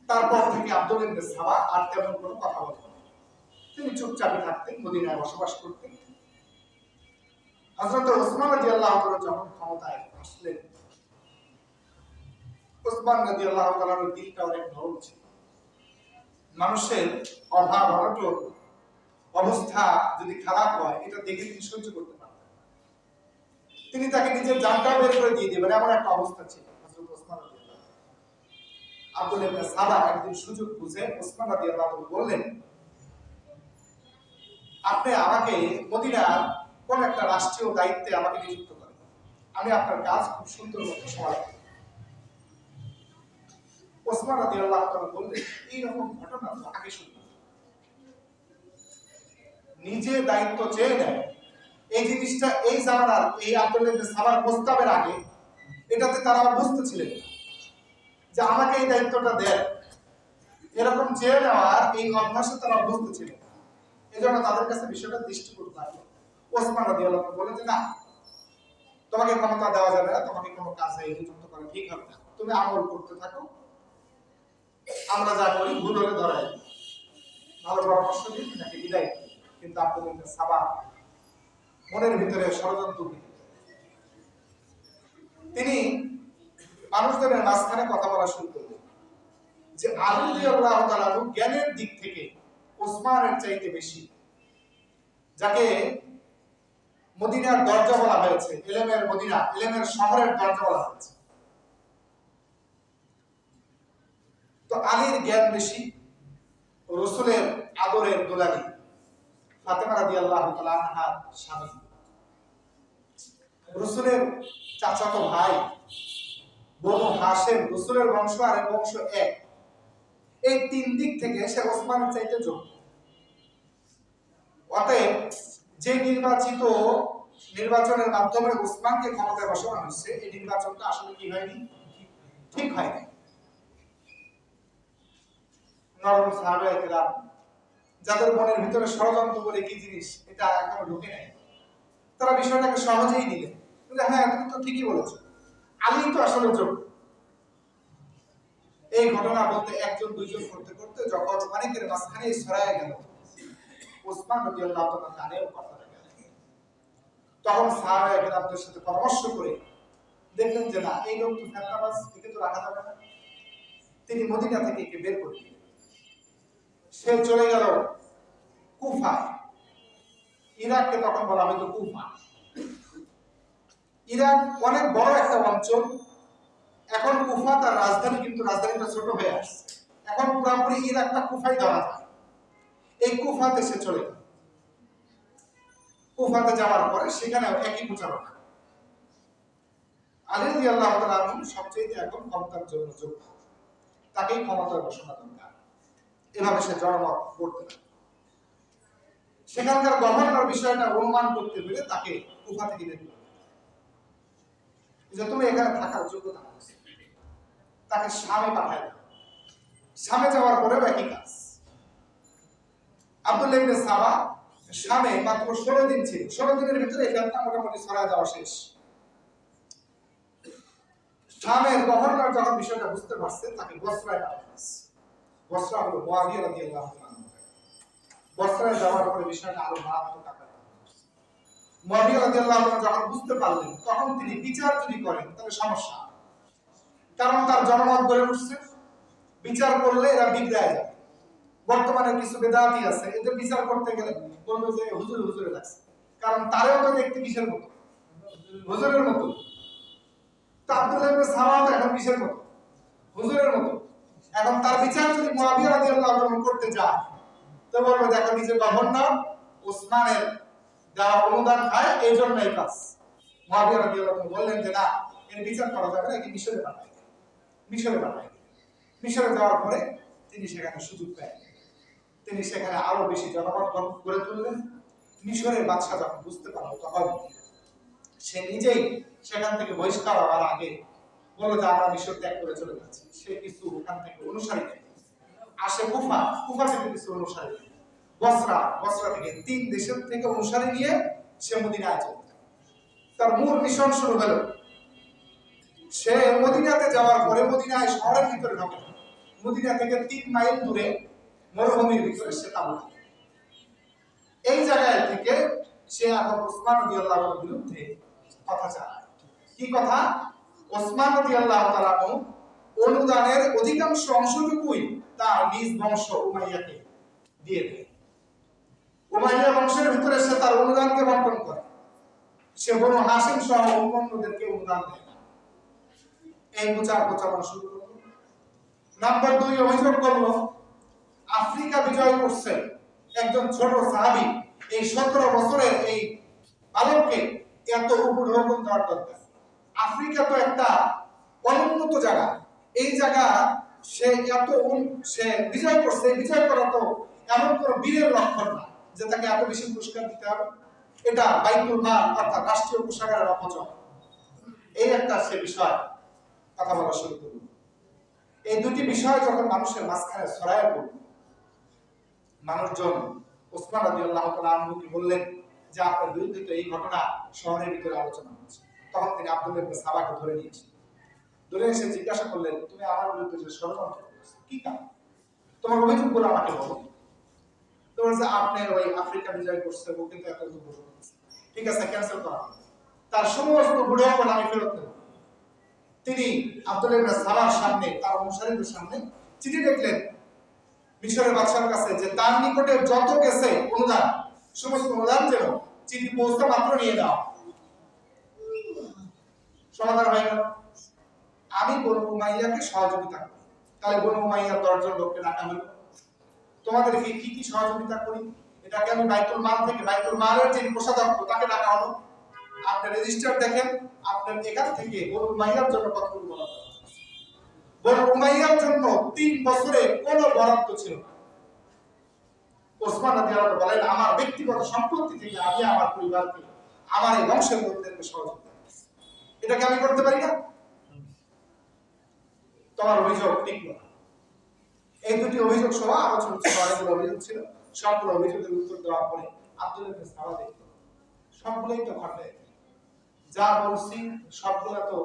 তারপর থেকে আব্দুল্লাহ ইবনে সাবা আর তেমন কোনো কথা বলেন না। তিনি চুপচাপই থাকতেন, মদিনায় বসবাস করতেন। হযরত ওসমান রাদিয়াল্লাহু তাআলা যখন ক্ষমতায় আসলেন, ওসমান রাদিয়াল্লাহু তাআলার দিলটা অনেক নরম ছিল। মানুষের অভাব অনটন অবস্থা যদি খারাপ হয়, এটা দেখে তিনি সহ্য করতে পারতেন। তিনি তাকে নিজের জানটা বের করে দিয়ে দেবেন, এমন একটা অবস্থা ছিল হযরত ওসমান রাদিয়াল্লাহু তাআলা। আব্দুল্লাহ ইবনে সাবা একদিন সুযোগ বুঝে ওসমান রাদিয়াল্লাহু তাআলা বললেন, আপনি আমাকে মদিনার কোন একটা রাষ্ট্রীয় দায়িত্বে আমাকে নিযুক্ত করেন, আমি আপনার কাজ খুব সুন্দর মতো সমাধান করব। ওসমান রাদিয়াল্লাহু তাআলা বললেন, এই রকম ঘটনা তো আগে শুনি। নিজে দায়িত্ব চেয়ে নেয়, এই জিনিসটা এই জামানার এই আব্দুল্লাহ ইবনে সাবার প্রস্তাবের আগে এটাতে তারা অভ্যস্ত ছিলেন যে আমাকে এই দায়িত্বটা দেন, এরকম চেয়ে নেওয়ার এই অভ্যাসে তারা অভ্যস্ত ছিলেন। এজন্য তাদের কাছে বিষয়টা দৃষ্টিকটু লাগলো। ওসমান রাদিয়াল্লাহু তাআলা বলেন যে না, তোমাকে ক্ষমতা দেওয়া যাবে না, তোমাকে কোনো কাজে নিযুক্ত করা ঠিক হবে না, তুমি আমল করতে থাকো, আমরা যা করি ভুল হলে ধরাই ভালো পরামর্শ দিই নাকি বিদায়। কিন্তু আব্দুল্লাহ ইবনে সাবা মনের ভিতরে ষড়যন্ত্র, তিনি মানুষদের মাঝখানে কথা বলা শুরু করলেন যে আলী রাদিয়াল্লাহু তাআলা জ্ঞানের দিক থেকে ওসমানের চাইতে বেশি, যাকে মদিনার দরজা বলা হয়েছে, ইলমের মদিনা, ইলমের শহরের দরজা বলা হয়েছে। তো আলীর জ্ঞান বেশি। রাসূলের আদরের দুলালি ফাতেমা রাদিয়াল্লাহু তাআলা আনহার স্বামী, রাসূলের চাচাতো ভাই বনু হাশেম, রাসূলের বংশ আর বংশ এক, এই তিন দিক থেকে সে ওসমানের চাইতে যোগ্য। অতএব যে নির্বাচনের মাধ্যমে ওসমানকে ক্ষমতায় বসানো হচ্ছে, এই নির্বাচনটা আসলে কি হয়নি? ঠিক হয়নি। নরম সাহাবায়ে কেরাম যাদের মনের ভিতরে ষড়যন্ত্র বলে কি জিনিস এটা এখনো ঢুকে নাই, তারা বিষয়টাকে সহজেই নিলেন। হ্যাঁ, তুমি তো ঠিকই বলেছো, আলী তো আসলে যোগ্য। এই ঘটনা বলতে একজন দুইজন করতে করতে যখন অনেকের মাঝখানে ছড়ায় গেল, ওসমান রাদিয়াল্লাহু তাআলা কানেও কথাটা গেল। তখন সাহাবায়ে কেরামদের সাথে পরামর্শ করে দেখলেন যে না, এই লোক তো ফেতনাবাজ, একে তো রাখা যাবে না। তিনি মদিনা থেকে একে বের করে দিলেন। সে চলে গেল কুফা। ইরাককে তখন বলা হতো কুফা। ইরাক অনেক বড় একটা অঞ্চল। এখন কুফা তার রাজধানী, কিন্তু রাজধানীটা ছোট হয়ে আসছে। এখন পুরোপুরি ইরাকটা কুফাই ধরা যায়। এই কুফাতে সে চলে গেল। কুফাতে যাওয়ার পরে সেখানেও একই প্রচারণা। আলী রাদিয়াল্লাহু তাআলা সবচেয়ে এখন ক্ষমতার জন্য যোগ্য, তাকেই ক্ষমতায় বসানো দরকার, এভাবে সে জনমত করতে পারে। সেখানকার গভর্নর বিষয়টা অনুমান করতে পেরে তাকে কুফা থেকে বের করে যে তুমি এখানে থাকার যোগ্যতা আছে, তাকে শামে পাঠায় দাও। শামে যাওয়ার পরেও একই কাজ। আব্দুল্লাহ ইবনে সাবা শামে মাত্র 16 দিন ছিল। 16 দিনের ভিতরে ফেতনা মোটামুটি ছড়ায় যাওয়া শেষ। শামের গভর্নর যখন বিষয়টা বুঝতে পারছে, তাকে বসরায় পাঠাইছে। বসরা হলো মুয়াবিয়া রাদিয়াল্লাহু আনহু। বসরায় যাওয়ার পরে বিষয়টা আরো মারাত্মক আকার ধারণ করছে। মুয়াবিয়া রাদিয়াল্লাহু আনহু যখন বুঝতে পারলেন, তখন তিনি বিচার যদি করেন তাহলে সমস্যা, কারণ তার জনমত গড়ে উঠছে। বিচার করলে এরা বিগড়ায় যাবে। বর্তমানে কিছু বেদাতি আছে, এদের বিচার করতে গেলে বলবে যে হুজুরে লাগছে, কারণ তারেও তো দেখতে কিসের মতো, হুজুরের মতো। আব্দুল্লাহ ইবনে সালাম এখন কিসের মতো, হুজুরের মতো। এখন তার বিচার যদি মুয়াবিয়া রাদিয়াল্লাহু আনহু করতে যায়, তো বলবে দেখো নিজে গভর্নর ওসমানের দেওয়া অনুদান খায়, এই জন্য এই কাজ। মুয়াবিয়া রাদিয়াল্লাহু আনহু বললেন যে না, এর বিচার করা যাবে না, একে মিশরে পাঠাই। মিশরে যাওয়ার পরে তিনি সেখানে সুযোগ পেলেন। তিনি সেখানে আরো বেশি জনমত গড়ে তুললেন। মিশরের বাদশা যখন বুঝতে পারলো, তখন সে নিজেই সেখান থেকে বহিষ্কার হওয়ার আগে বলল যে আমরা মিশর ত্যাগ করে চলে যাচ্ছি। সে কিছু ওখান থেকে অনুসারী নেয়, আসে কুফা থেকে কিছু অনুসারী নেয়, বসরা থেকে 3 দেশের থেকে অনুসারী নিয়ে সে মদিনায় চলে যায়। তার মূল মিশন শুরু হলো। সে মদিনাতে যাওয়ার পরে মদিনায় শহরের ভিতরে ঢোকে। মদিনা থেকে 3 মাইল দূরে মরুভূমির ভিতরে সে তাঁবু থাকে। এই জায়গায় থেকে সে এখন ওসমান রাদিয়াল্লাহু আনহুর বিরুদ্ধে কথা চালায়। কি কথা? ওসমান রাদিয়াল্লাহু তাআলা অনুদানের অধিকাংশ অংশটুকুই তার নিজ বংশ উমাইয়াকে দিয়ে দেয়। উমাইয়া বংশের ভিতরে সে তার অনুদানকে বন্টন করে। সে বনু হাশিম সহ অন্যদেরকে অনুদান দেয়। এই প্রচারণা শুরু করলো। নাম্বার 2 অভিযোগ করলো, আফ্রিকা বিজয় করছে একজন ছোট সাহাবী, এই 17 বছরের এই বালককে এত উপঢৌকন দেওয়ার দরকার। আফ্রিকা তো একটা অনুন্নত জায়গা, এই জায়গা সে সে বিজয় করছে। বিজয় করা তো এমন কোন বীরের লক্ষণ না যে তাকে এত বেশি পুরস্কার দিতে হবে। এটা বাইতুল মাল অর্থাৎ রাষ্ট্রীয় কোষাগারের অপচয়। এই একটা সে বিষয় কথা বলা শুরু করল। এই দুটি বিষয় যখন মানুষের মাঝখানে ছড়ায় পড়ল, মানুষজন ওসমান রাদিয়াল্লাহু তাআলা আনহুকে বললেন যে আপনার বিরুদ্ধে তো এই ঘটনা শহরের ভিতরে আলোচনা হচ্ছে। তখন তিনি আব্দুল্লাহ ইবনে সাবাকে ধরে নিয়েছেন। ধরে এসে জিজ্ঞাসা করলেন, তুমি আমার বিরুদ্ধে যে ষড়যন্ত্র করেছো, কি কারণ? তোমার অভিযোগগুলো আমাকে বলো। তোমার যে আপনার ওই আফ্রিকা বিজয় করছে, ও কিন্তু এত দুর্ঘটনা করছে, ঠিক আছে, ক্যান্সেল করা হবে। তার সমস্ত বুড়াপন আমি ফেরত দেব। তিনি আব্দুল্লাহ ইবনে সাবার সামনে, তার অনুসারীদের সামনে চিঠি লিখলেন মিশরের বাদশার কাছে যে তার নিকটে যত গেছে অনুদান, সমস্ত অনুদান যেন চিঠি পৌঁছতে মাত্র নিয়ে দাও। সমাধান হয়ে গেল। আমি বনু উমাইয়াকে সহযোগিতা করি। তাহলে বনু উমাইয়ার 10 জন লোককে ডাকা হলো। তোমাদেরকে কি কি সহযোগিতা করি? এটাকে আমি বাইতুল মাল থেকে, বাইতুল মালের যে কোষাধ্যক্ষ তাকে ডাকা হলো। আপনি রেজিস্টার দেখেন, আপনার এখান থেকে বনু উমাইয়ার জন্য কতগুলো বরাদ্দ আছে। বনু উমাইয়ার জন্য 3 বছরে কোনো বরাদ্দ ছিল না। ওসমান রাদিয়াল্লাহু আনহু বলেন, আমার ব্যক্তিগত সম্পত্তি থেকে আমি আমার পরিবারকে, আমার এই বংশের লোকদেরকে সহযোগিতা করছি। এটাকে আমি করতে পারি না? তোমার অভিযোগ ঠিক না। এই দুটি অভিযোগ সহ আরো ছোট ছোট অনেকগুলো অভিযোগ ছিল। সবগুলো অভিযোগের উত্তর দেওয়ার পরে আব্দুল্লাহ ইবনে সাবা দেখল সবগুলোই তো ঘটে, যা বলছি সবগুলো তো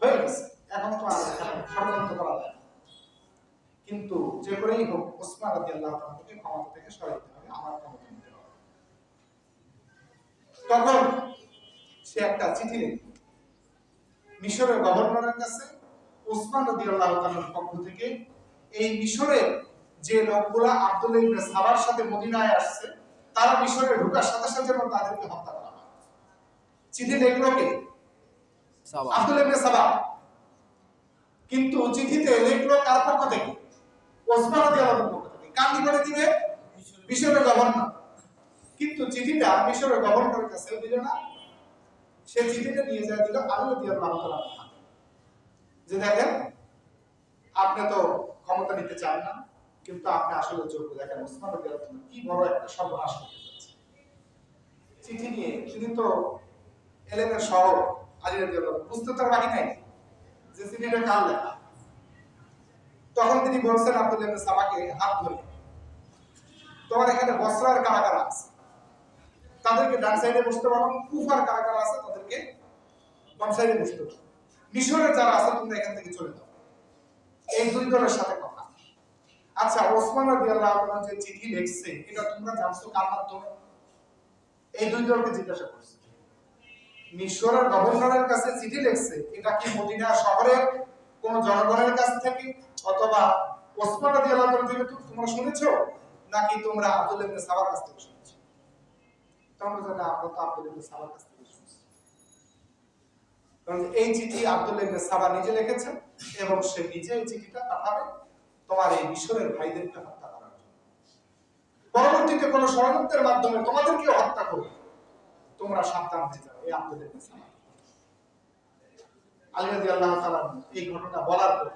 হয়ে গেছে, এখন তো আর ষড়যন্ত্র করা যায় না। কিন্তু যে করেই হোক ওসমান রাদিয়াল্লাহু তাআলাকে ক্ষমতা থেকে সরাইতে হবে, আমার ক্ষমতা নিতে হবে। তখন সে একটা চিঠি লিখল মিশরের গভর্নরের কাছে, ওসমান রাদিয়াল্লাহু তাআলার পক্ষ থেকে এই মিশরের যে লোকগুলা আব্দুল্লাহ ইবনে সাবার সাথে মদিনায় আসছে, তারা মিশরে ঢোকার সাথে সাথে তাদেরকে হত্যা করা হয়। চিঠি লিখলো কে? আব্দুল্লাহ ইবনে সাবা। কিন্তু চিঠিতে লিখলো কার পক্ষ থেকে? ওসমান রাদিয়াল্লাহু তাআলার পক্ষ থেকে। কান্দি করে দিবে মিশরের গভর্নর। কিন্তু চিঠিটা মিশরের গভর্নরের কাছে দিল না, সে চিঠিটা নিয়ে যায় দিল আলী রাদিয়াল্লাহু তাআলা, যে দেখেন আপনি তো ক্ষমতা নিতে চান না, কিন্তু আপনি আসলে যোগ্য। দেখেন ওসমান রাদিয়াল্লাহু তাআলা কি বড় একটা সর্বনাশ করতে যাচ্ছে। চিঠি নিয়ে তিনি তো এলেমের শহর আলী রাদিয়াল্লাহু আনহু বুঝতে তার বাকি নাই যে চিঠিটা কার লেখা। তখন তিনি বলছেন আব্দুল্লাহ ইবনে সাবাকে হাত ধরে, তোমার এখানে বসরার কারা কারা আছে তাদেরকে ডান সাইডে বসতে পারো, কুফার কারা কারা আছে তাদেরকে বাম সাইডে বসতে পারো, মিশরের যারা আছে তোমরা এখান থেকে চলে যাও। এই দুই দলের সাথে কথা। আচ্ছা, ওসমান রাদিয়াল্লাহু আনহু যে চিঠি লিখছে এটা তোমরা জানছো কার মাধ্যমে? এই দুই দলকে জিজ্ঞাসা করছে। মিশরের গভর্নরের কাছে চিঠি লিখছে, এটা কি মদিনা শহরের কোন জনগণের কাছ থেকে অথবা ওসমান রাদিয়াল্লাহু আনহু থেকে তোমরা শুনেছো, নাকি তোমরা আব্দুল্লাহ ইবনে সাবার কাছ থেকে শুনেছো? তোমরা জানো আমরা তো আব্দুল্লাহ ইবনে সাবার কাছ থেকে শুনেছি, কারণ এই চিঠি আব্দুল্লাহ ইবনে সাবা নিজে লিখেছেন এবং সে নিজে এই চিঠিটা পাঠাবে তোমার এই মিশরের ভাইদেরকে হত্যা করার জন্য। পরবর্তীতে কোন ষড়যন্ত্রের মাধ্যমে তোমাদেরকে হত্যা করবে, তোমরা সাবধান হয়ে যাও। এই আব্দুল্লাহ ইবনে সাবা। আলী রাদিয়াল্লাহু তাআলা এই ঘটনা বলার পরে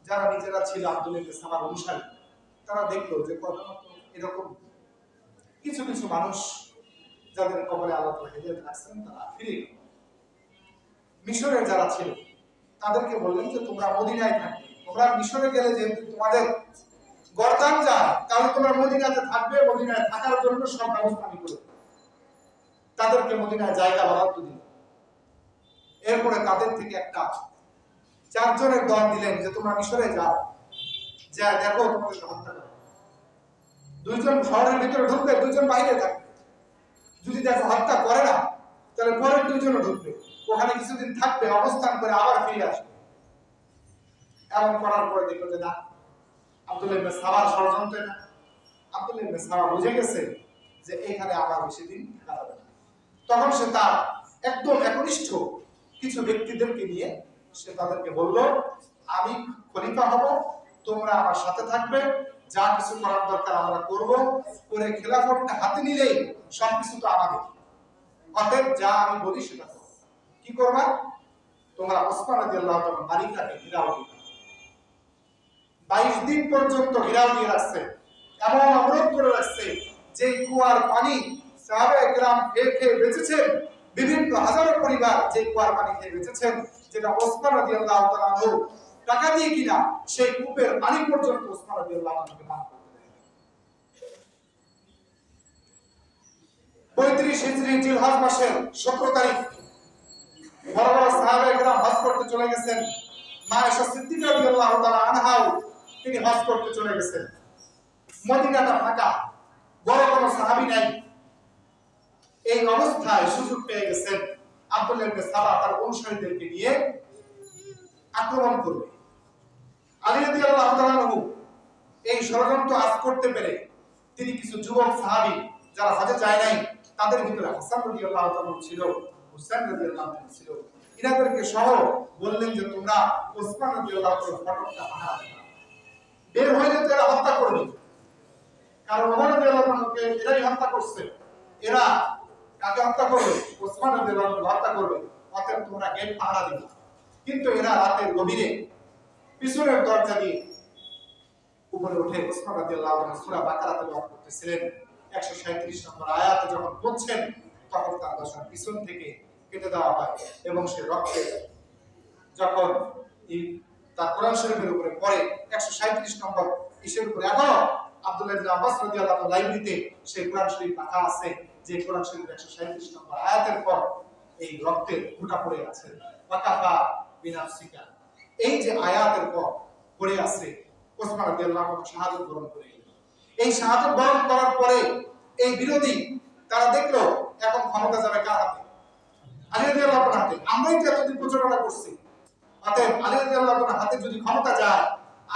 যারা নিজেরা ছিল আব্দুল্লাহ ইবনে সাবার অনুসারী, তারা দেখলো যে এরকম কিছু কিছু মানুষ যাদের কবলে আল্লাহ তাআলা হেদায়েত রাখছেন তারা ফিরে গেল। মিশরের যারা ছিল তাদেরকে বললেন যে তোমরা মদিনায় থাকবে, তোমরা মিশরে গেলে যেহেতু তোমাদের গর্দান যায়, তাহলে তোমরা মদিনাতে থাকবে, মদিনায় থাকার জন্য সব ব্যবস্থা আমি করব। তাদেরকে মদিনায় জায়গা বরাদ্দ দিল। এরপরে তাদের থেকে একটা 4 জনের দল দিলেন যে তোমরা মিশরে যাও, যা দেখো তোমাদের হত্যা করো। 2 জন শহরের ভিতরে ঢুকবে, 2 জন বাইরে থাকবে। যদি দেখো হত্যা করে না, তাহলে পরের 2 জন ঢুকবে, ওখানে কিছুদিন থাকবে, অবস্থান করে আবার ফিরে আসবে। এমন করার পরে দেখলো যে না, আব্দুল্লাহ ইবনে সাবার ষড়যন্ত্র না। আব্দুল্লাহ ইবনে সাবা বুঝে গেছে যে এখানে আবার বেশি দিন থাকা যাবে না। তখন সে তার একদম একনিষ্ঠ কিছু ব্যক্তিদেরকে নিয়ে সে তাদেরকে বলল, আমি খলিফা হব, তোমরা আমার সাথে থাকবে, যা কিছু করার দরকার আমরা করব, করে খেলাফতটা হাতে নিলেই সবকিছু তো আমাদের। অতএব যা আমি বলি সেটা করো। কি করবা? তোমরা ওসমান রাদিয়াল্লাহু তাআলা বাড়িটাকে ঘেরাও দিবে। 22 দিন পর্যন্ত ঘেরাও দিয়ে রাখছে, এমন অবরোধ করে রাখছে যে কুয়ার পানি সাহাবায়ে কেরাম খেয়ে খেয়ে বেঁচেছেন, বিভিন্ন হাজারো পরিবার যে কুয়ার পানি খেয়ে বেঁচেছেন, যেটা ওসমান রাদিয়াল্লাহু তাআলা আনহু টাকা দিয়ে কিনা, সেই কূপের পানি পর্যন্ত ওসমান রাদিয়াল্লাহু আনহুকে পান করতে দেয়। 35 হিজরি জিলহজ মাসের 17 তারিখ বড় বড় সাহাবায়ে কেরাম হজ করতে চলে গেছেন। মা আয়েশা সিদ্দিকা রাদিয়াল্লাহু তাআলা আনহাও তিনি হজ করতে চলে গেছেন। মদিনাটা ফাঁকা, বড় কোনো সাহাবী নাই। এই অবস্থায় সুযোগ পেয়ে গেছেন আব্দুল্লাহ ইবনে সাবা তার অনুসারীদেরকে নিয়ে আক্রমণ করবে। আলী রাদিয়াল্লাহু তাআলা আনহু এই ষড়যন্ত্র আজ করতে পেরে তিনি কিছু যুবক সাহাবী যারা হজে যায় নাই, তাদের ভিতরে হাসান রাদিয়াল্লাহু তাআলা ছিল, হুসাইন রাদিয়াল্লাহু তাআলা ছিল, ইনাদেরকে সহ বললেন যে তোমরা ওসমান রাদিয়াল্লাহু তাআলার ফটকটা পাহারা দিবে, বের হইলে তো এরা হত্যা করবে। কারণ ওমর রাদিয়াল্লাহু তাআলাকে এরাই হত্যা করছে, এরা কাকে হত্যা করবে? ওসমান রাদিয়াল্লাহু তাআলা হত্যা করবে। অতএব তোমরা গেট পাহারা দিবে। কিন্তু এরা রাতের গভীরে পিছনের দরজা দিয়ে উপরে উঠে ওসমান রাদিয়াল্লাহু তাআলা সূরা বাকারা তেলাওয়াত করতেছিলেন। 137 নম্বর আয়াতে যখন পড়ছেন, তখন তার দশার পিছন থেকে কেটে দেওয়া হয় এবং সে রক্তে যখন তার কোরআন শরীফের উপরে পড়ে 137 নম্বর ইসের উপরে, এখন আব্দুল্লাহ ইবনে আব্বাস রাদিয়াল্লাহু তাআলা লাইব্রেরিতে সেই কোরআন শরীফ রাখা আছে, যে কোরআন শরীফের 137 নম্বর আয়াতের পর এই রক্তের ফোঁটা পড়ে আছে। ওয়াকাফা বিনাফসিকা, এই যে আয়াতের পর পড়ে আছে, ওসমান রাদিয়াল্লাহু আনহু শাহাদাত বরণ করে গেলেন। এই শাহাদাত বরণ করার পরে এই বিরোধী তারা দেখলো এখন ক্ষমতা যাবে কার হাতে? আলী রাদিয়াল্লাহু তাআলার হাতে। আমরাই তো এতদিন প্রচারণা করছি। অতএব আলী রাদিয়াল্লাহু তাআলার হাতে যদি ক্ষমতা যায়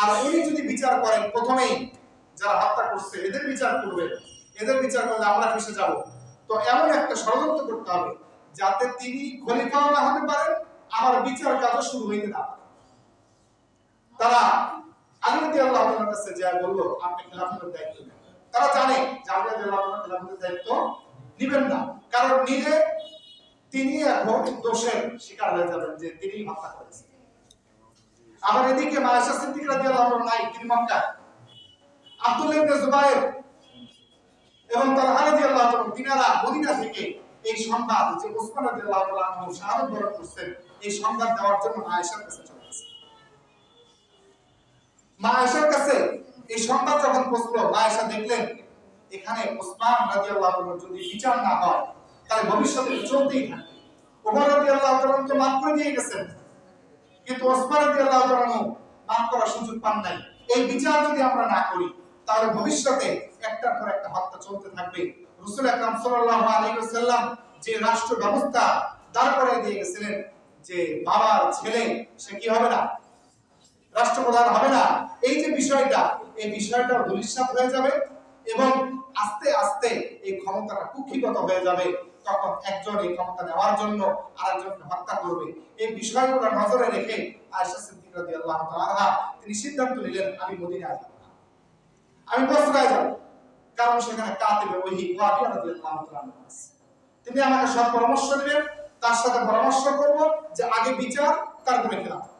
আর উনি যদি বিচার করেন, প্রথমেই যারা হত্যা করছে এদের বিচার করবে, এদের বিচার করলে আমরা ফেঁসে যাব। তো এমন একটা ষড়যন্ত্র করতে হবে যাতে তিনি খলিফাও না হতে পারেন, আমার বিচার কাজও শুরু হইতে না পারে। তারা আলী রাদিয়াল্লাহু তাআলার কাছে যায় বলল, আপনি খেলাফতের দায়িত্ব নেন। তারা জানে যে আলী রাদিয়াল্লাহু তাআলা খেলাফতের দায়িত্ব নেবেন না, কারণ নিলে তিনি এখন দোষের শিকার হয়ে যাবেন যে তিনি হত্যা করেছেন। আবার এদিকে মা আয়েশা সিদ্দিকা রাদিয়াল্লাহু আনহা নাই, তিনি মক্কায়। আব্দুল্লাহ ইবনে জুবায়ের এবং তালহা রাদিয়াল্লাহু আনহু তিনারা মদিনা থেকে এই সংবাদ যে ওসমান রাদিয়াল্লাহু তাআলা আনহু শাহাদাত বরণ করছেন, এই সংবাদ দেওয়ার জন্য মা আয়েশার কাছে চলে গেছে। মা আয়েশার কাছে এই সংবাদ যখন পৌঁছলো, মা আয়েশা দেখলেন এখানে ওসমান রাদিয়াল্লাহু তাআলা যদি বিচার না হয় তাহলে ভবিষ্যতে চলতেই থাকবে। ওমর রাদিয়াল্লাহু তাআলা তো মাফ করে দিয়ে গেছেন, কিন্তু ওসমান রাদিয়াল্লাহু তাআলা মাফ করার সুযোগ পান নাই। এই বিচার যদি আমরা না করি তাহলে ভবিষ্যতে একটার পর একটা হত্যা চলতে থাকবে। রাসূল আকরাম সাল্লাল্লাহু আলাইহি ওয়াসাল্লাম যে রাষ্ট্র ব্যবস্থা দাঁড় করিয়ে দিয়ে গেছিলেন যে বাবার ছেলে সে কি হবে না, রাষ্ট্রপ্রধান হবে না, এই যে বিষয়টা, এই বিষয়টা ধূলিসাৎ হয়ে যাবে এবং আস্তে আস্তে এই ক্ষমতাটা কুক্ষিগত হয়ে যাবে। তখন একজন এই ক্ষমতা নেওয়ার জন্য আরেকজনকে হত্যা করবে। এই বিষয়গুলো নজরে রেখে আয়েশা সিদ্দিকা রাদিয়াল্লাহু তাআলা তিনি সিদ্ধান্ত নিলেন আমি মদিনায় যাব না, আমি বসরায় যাব, কারণ সেখানে কাতিবে ওহী মুআবিয়া রাদিয়াল্লাহু তাআলা আছে। তিনি আমাকে সব পরামর্শ দিবেন, তার সাথে পরামর্শ করব যে আগে বিচার তারপরে খেলাফত।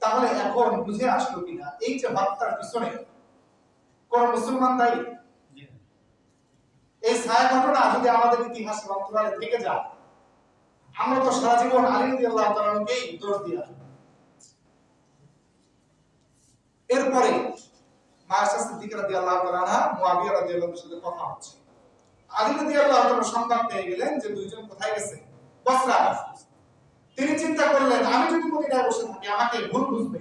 তাহলে এখন বুঝে আসলো কিনা এই যে হত্যার পিছনে কোন মুসলমান দায়ী? এই ছায়া ঘটনা যদি আমাদের ইতিহাসে অন্তরালে থেকে যায়, আমরা তো সারা জীবন আলী রাদিয়াল্লাহু তাআলাকেই দোষ দিয়ে আসব। এরপরে মা আয়েশা সিদ্দিকা রাদিয়াল্লাহু তাআলা মুআবিয়া রাদিয়াল্লাহু তাআলার সাথে কথা হচ্ছে। আলী রাদিয়াল্লাহু তাআলা সংবাদ পেয়ে গেলেন যে দুইজন কোথায় গেছে, বসরা। তিনি চিন্তা করলেন আমি যদি মদিনায় বসে থাকি আমাকে ভুল বুঝবে,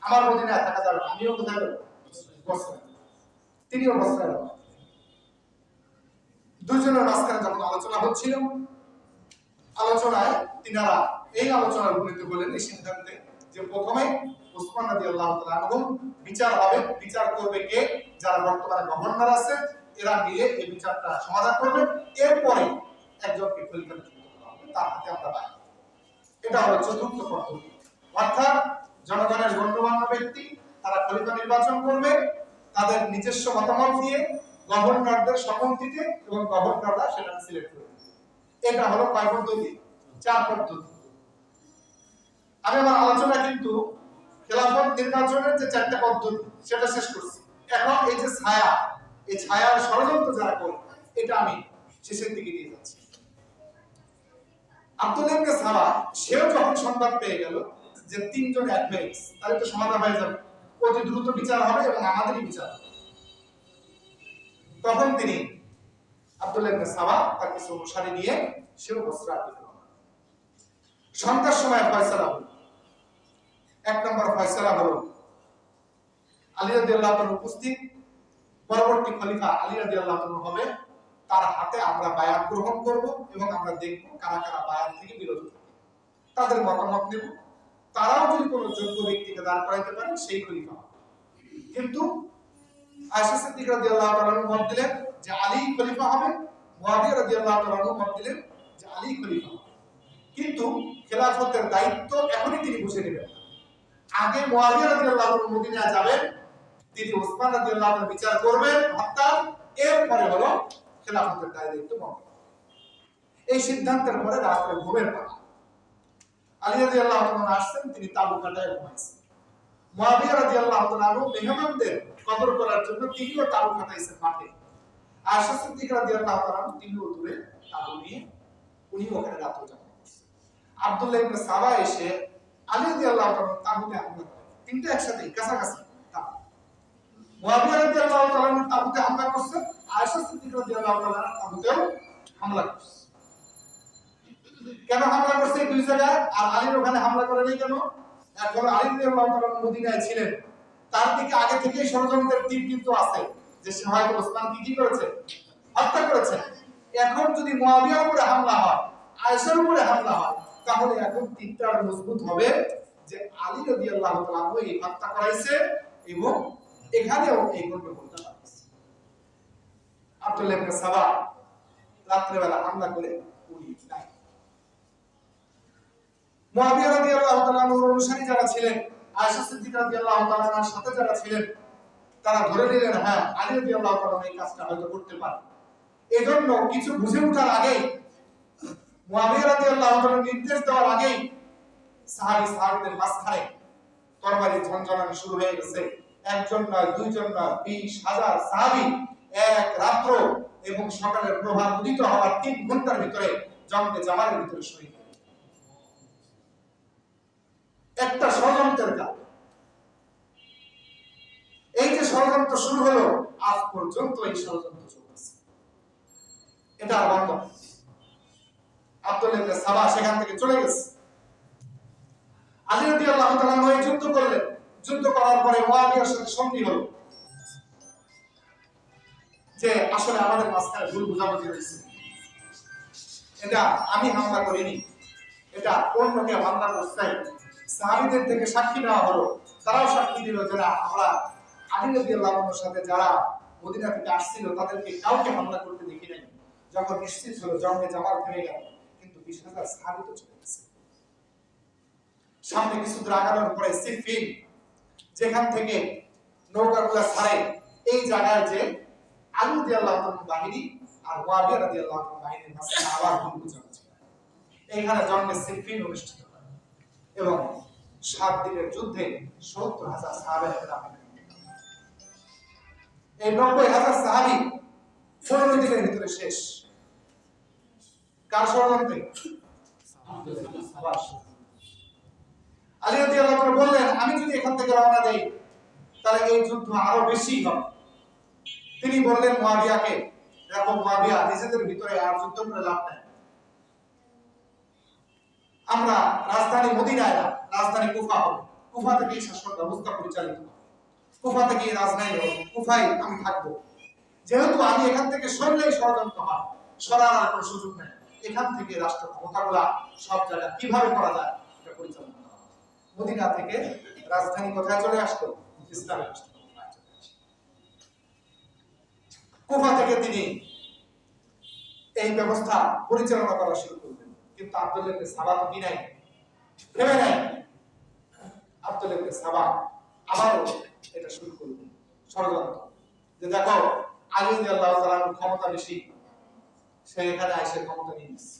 আমার মদিনায় থাকা যাবে না, আমিও কোথায় যাব, বসরা। তিনিও বসরা গেলেন। দুইজনের মাঝখানে যখন আলোচনা হচ্ছিল, আলোচনায় তিনারা এই আলোচনার উপনীত হলেন এই সিদ্ধান্তে যে প্রথমে ওসমান রাদিয়াল্লাহু তাআলা আনহু বিচার হবে। বিচার করবে কে? যারা বর্তমানে গভর্নর আছে, এরা মিলে এই বিচারটা সমাধান করবে। এরপরে একজনকে খলিফা নিযুক্ত করা হবে, তার হাতে আমরা পাই। এটা হলো চতুর্থ পদ্ধতি। অর্থাৎ জনগণের গণ্যমান্য ব্যক্তি তারা খলিফা নির্বাচন করবে তাদের নিজস্ব মতামত দিয়ে, গভর্নরদের সম্মতিতে, এবং গভর্নররা সেটা সিলেক্ট করবে। এটা হলো কয় পদ্ধতি? 4 পদ্ধতি। আমি আমার আলোচনা কিন্তু খেলাফত নির্বাচনের যে 4টা পদ্ধতি সেটা শেষ করছি। এখন এই যে ছায়া, এই ছায়ার ষড়যন্ত্র যারা করে, এটা আমি শেষের দিকে নিয়ে যাচ্ছি। আব্দুল্লাহ ইবনে সাবা সেও যখন সংবাদ পেয়ে গেল যে 3 জন অ্যাডভাইস, তাহলে তো সমাধান হয়ে যাবে, অতি দ্রুত বিচার হবে এবং আমাদেরই বিচার হবে। তখন তিনি আব্দুল্লাহ ইবনে সাবা তার কিছু অনুসারী নিয়ে সেও বসরা দিল। সন্ধ্যার সময় ফয়সালা হলো। 1 নম্বর ফয়সালা হলো আলী রাদিয়াল্লাহু তাআলা উপস্থিত, পরবর্তী খলিফা আলী রাদিয়াল্লাহু তাআলা হবে, তার হাতে আমরা বায়াত গ্রহণ করব এবং আমরা দেখব কারা কারা বায়াত থেকে বিরত থাকে, তাদের মতামত নেব। তারাও যদি কোনো যোগ্য ব্যক্তিকে দাঁড় করাইতে পারে সেই খলিফা। কিন্তু আয়েশা সিদ্দিকা রাদিয়াল্লাহু তাআলা মত দিলেন যে আলী খলিফা হবে, মুআবিয়া রাদিয়াল্লাহু তাআলা মত দিলেন যে আলী খলিফা হবে। কিন্তু খেলাফতের দায়িত্ব এখনই তিনি বুঝে নেবেন। আগে মুআবিয়া রাদিয়াল্লাহু তাআলা মদিনায় যাবেন, তিনি ওসমান রাদিয়াল্লাহু তাআলা বিচার করবেন হত্যা, এরপরে হলো খেলাফতের দায়িত্ব বহন করা। এই সিদ্ধান্তের পরে রাতে ঘুমের পর আলী রাদিয়াল্লাহু তাআলা আসছেন, তিনি তাবু কাটায় ঘুমাইছেন। মুআবিয়া রাদিয়াল্লাহু তাআলা মেহমানদের কদর করার জন্য তিনিও তাবু কাটাইছেন মাঠে। আয়েশা সিদ্দিকা রাদিয়াল্লাহু তাআলা তিনিও দূরে তাবু নিয়ে উনি ওখানে রাত যাপন করছেন। আব্দুল্লাহ ইবনে সাবা এসে আলী রাদিয়াল্লাহু তাআলা তাবুতে হামলা করে। তিনটা একসাথে কাছাকাছি তাবু। মুআবিয়া রাদিয়াল্লাহু তাআলা তাবুতে হামলা করছে, আয়েশা সিদ্দিকা রাদিয়াল্লাহু তাআলা তাবুতেও হামলা করছে। কেন হামলা করছে দুই জায়গায়, আর আলীর ওখানে হামলা করে নাই কেন? এখন আলী রাদিয়াল্লাহু তাআলা মদিনায় ছিলেন, তার দিকে আগে থেকেই ষড়যন্ত্রের তীর কিন্তু আছে যে সে হয়তো ওসমানকে কি করেছে, হত্যা করেছে। এখন যদি মুআবিয়ার উপরে হামলা হয়, আয়েশার উপরে হামলা হয়, তাহলে এখন তীরটা মজবুত হবে যে আলী রাদিয়াল্লাহু তাআলা এই হত্যা করাইছে এবং এখানেও এই গণ্ডগোলটা আছে। আব্দুল্লাহ ইবনে সাবা রাত্রিবেলা হামলা করে উনি নাই। মুআবিয়া রাদিয়াল্লাহু তাআলার অনুসারী যারা ছিলেন, আয়েশা সিদ্দিকা রাদিয়াল্লাহু তাআলার সাথে যারা ছিলেন, তারা ধরে নিলেন হ্যাঁ আলী রাদিয়াল্লাহু তাআলা এই কাজটা হয়তো করতে পারে। এজন্য কিছু বুঝে ওঠার আগেই, মুআবিয়া রাদিয়াল্লাহু তাআলা নির্দেশ দেওয়ার আগেই সাহাবীদের মাঝখানে তরবারি ঝনঝনানি শুরু হয়ে গেছে। একজন নয়, দুইজন নয়, 20,000 সাহাবী এক রাত্র এবং সকালের প্রভাত উদিত হওয়ার 3 ঘন্টার ভিতরে জঙ্গে জামালের ভিতরে শহীদ হলেন। একটা ষড়যন্ত্রের কাজ। এই যে ষড়যন্ত্র শুরু হলো, আজ পর্যন্ত এই ষড়যন্ত্র চলতেছে, এটা আর বন্ধ। আব্দুল্লাহ ইবনে সাবা সেখান থেকে চলে গেছে। আলী রাদিয়াল্লাহু তাআলা নয় যুদ্ধ করলেন। যুদ্ধ করার পরে মুয়াবিয়ার সাথে সন্ধি হলো যে আসলে আমাদের মাঝখানে ভুল বোঝাবুঝি হয়েছে, এটা আমি হামলা করিনি, এটা অন্য কেউ হামলা করছে। সাহাবীদের থেকে সাক্ষী নেওয়া হলো, তারাও সাক্ষী দিল যে না, আমরা আলী রাদিয়াল্লাহু তাআলার সাথে যারা মদিনা থেকে আসছিল তাদেরকে কাউকে হামলা করতে দেখি নাই। যখন নিশ্চিত হলো জঙ্গে জামাল থেমে গেল, কিন্তু 20,000 সাহাবী তো চলে গেছে। সামনে কিছু দূর আগানোর পরে সিফিন, যেখান থেকে নৌকাগুলো ছাড়ে, এই জায়গায় যে আলী রাদিয়াল্লাহু তাআলার বাহিনী আর মুয়াবিয়া রাদিয়াল্লাহু তাআলার বাহিনীর মাঝখানে আবার ভুল বোঝাবুঝি হয়। এইখানে জঙ্গে সিফিন অনুষ্ঠিত হয় এবং 7 দিনের যুদ্ধে 70,000 সাহাবা একরাম, এই 90,000 সাহাবী 15 দিনের ভিতরে শেষ। কার ষড়যন্ত্রে? আলী রাদিয়াল্লাহু তাআলা বললেন, আমি যদি এখান থেকে রওনা দেই তাহলে এই যুদ্ধ আরো বেশি হবে। তিনি বললেন মুয়াবিয়াকে, দেখো মুয়াবিয়া, নিজেদের ভিতরে আর যুদ্ধ করে লাভ নাই। আমরা রাজধানী মদিনায় না, রাজধানী কুফা হবে। কুফা থেকেই শাসন ব্যবস্থা পরিচালিত হবে, কুফা থেকেই রাজধানী হবে, কুফায় আমি থাকবো। যেহেতু আমি এখান থেকে সরলেই ষড়যন্ত্র হয়, সরার আর কোনো সুযোগ নেই। এখান থেকে রাষ্ট্র ক্ষমতাগুলা সব জায়গায় কিভাবে করা যায় এটা পরিচালনা করা হবে। মদিনা থেকে রাজধানী কোথায় চলে আসতো? ইসলামের রাষ্ট্র। কুফা থেকে তিনি এই ব্যবস্থা পরিচালনা করা শুরু করলেন। কিন্তু আব্দুল্লাহ ইবনে সাবা তো নাই, ভেবে নাই। আব্দুল্লাহ ইবনে সাবা আবারও এটা শুরু করলেন ষড়যন্ত্র, যে দেখো আলী রাদিয়াল্লাহু তাআলার ক্ষমতা বেশি, সে এখানে এসে ক্ষমতা নিয়ে নিচ্ছে।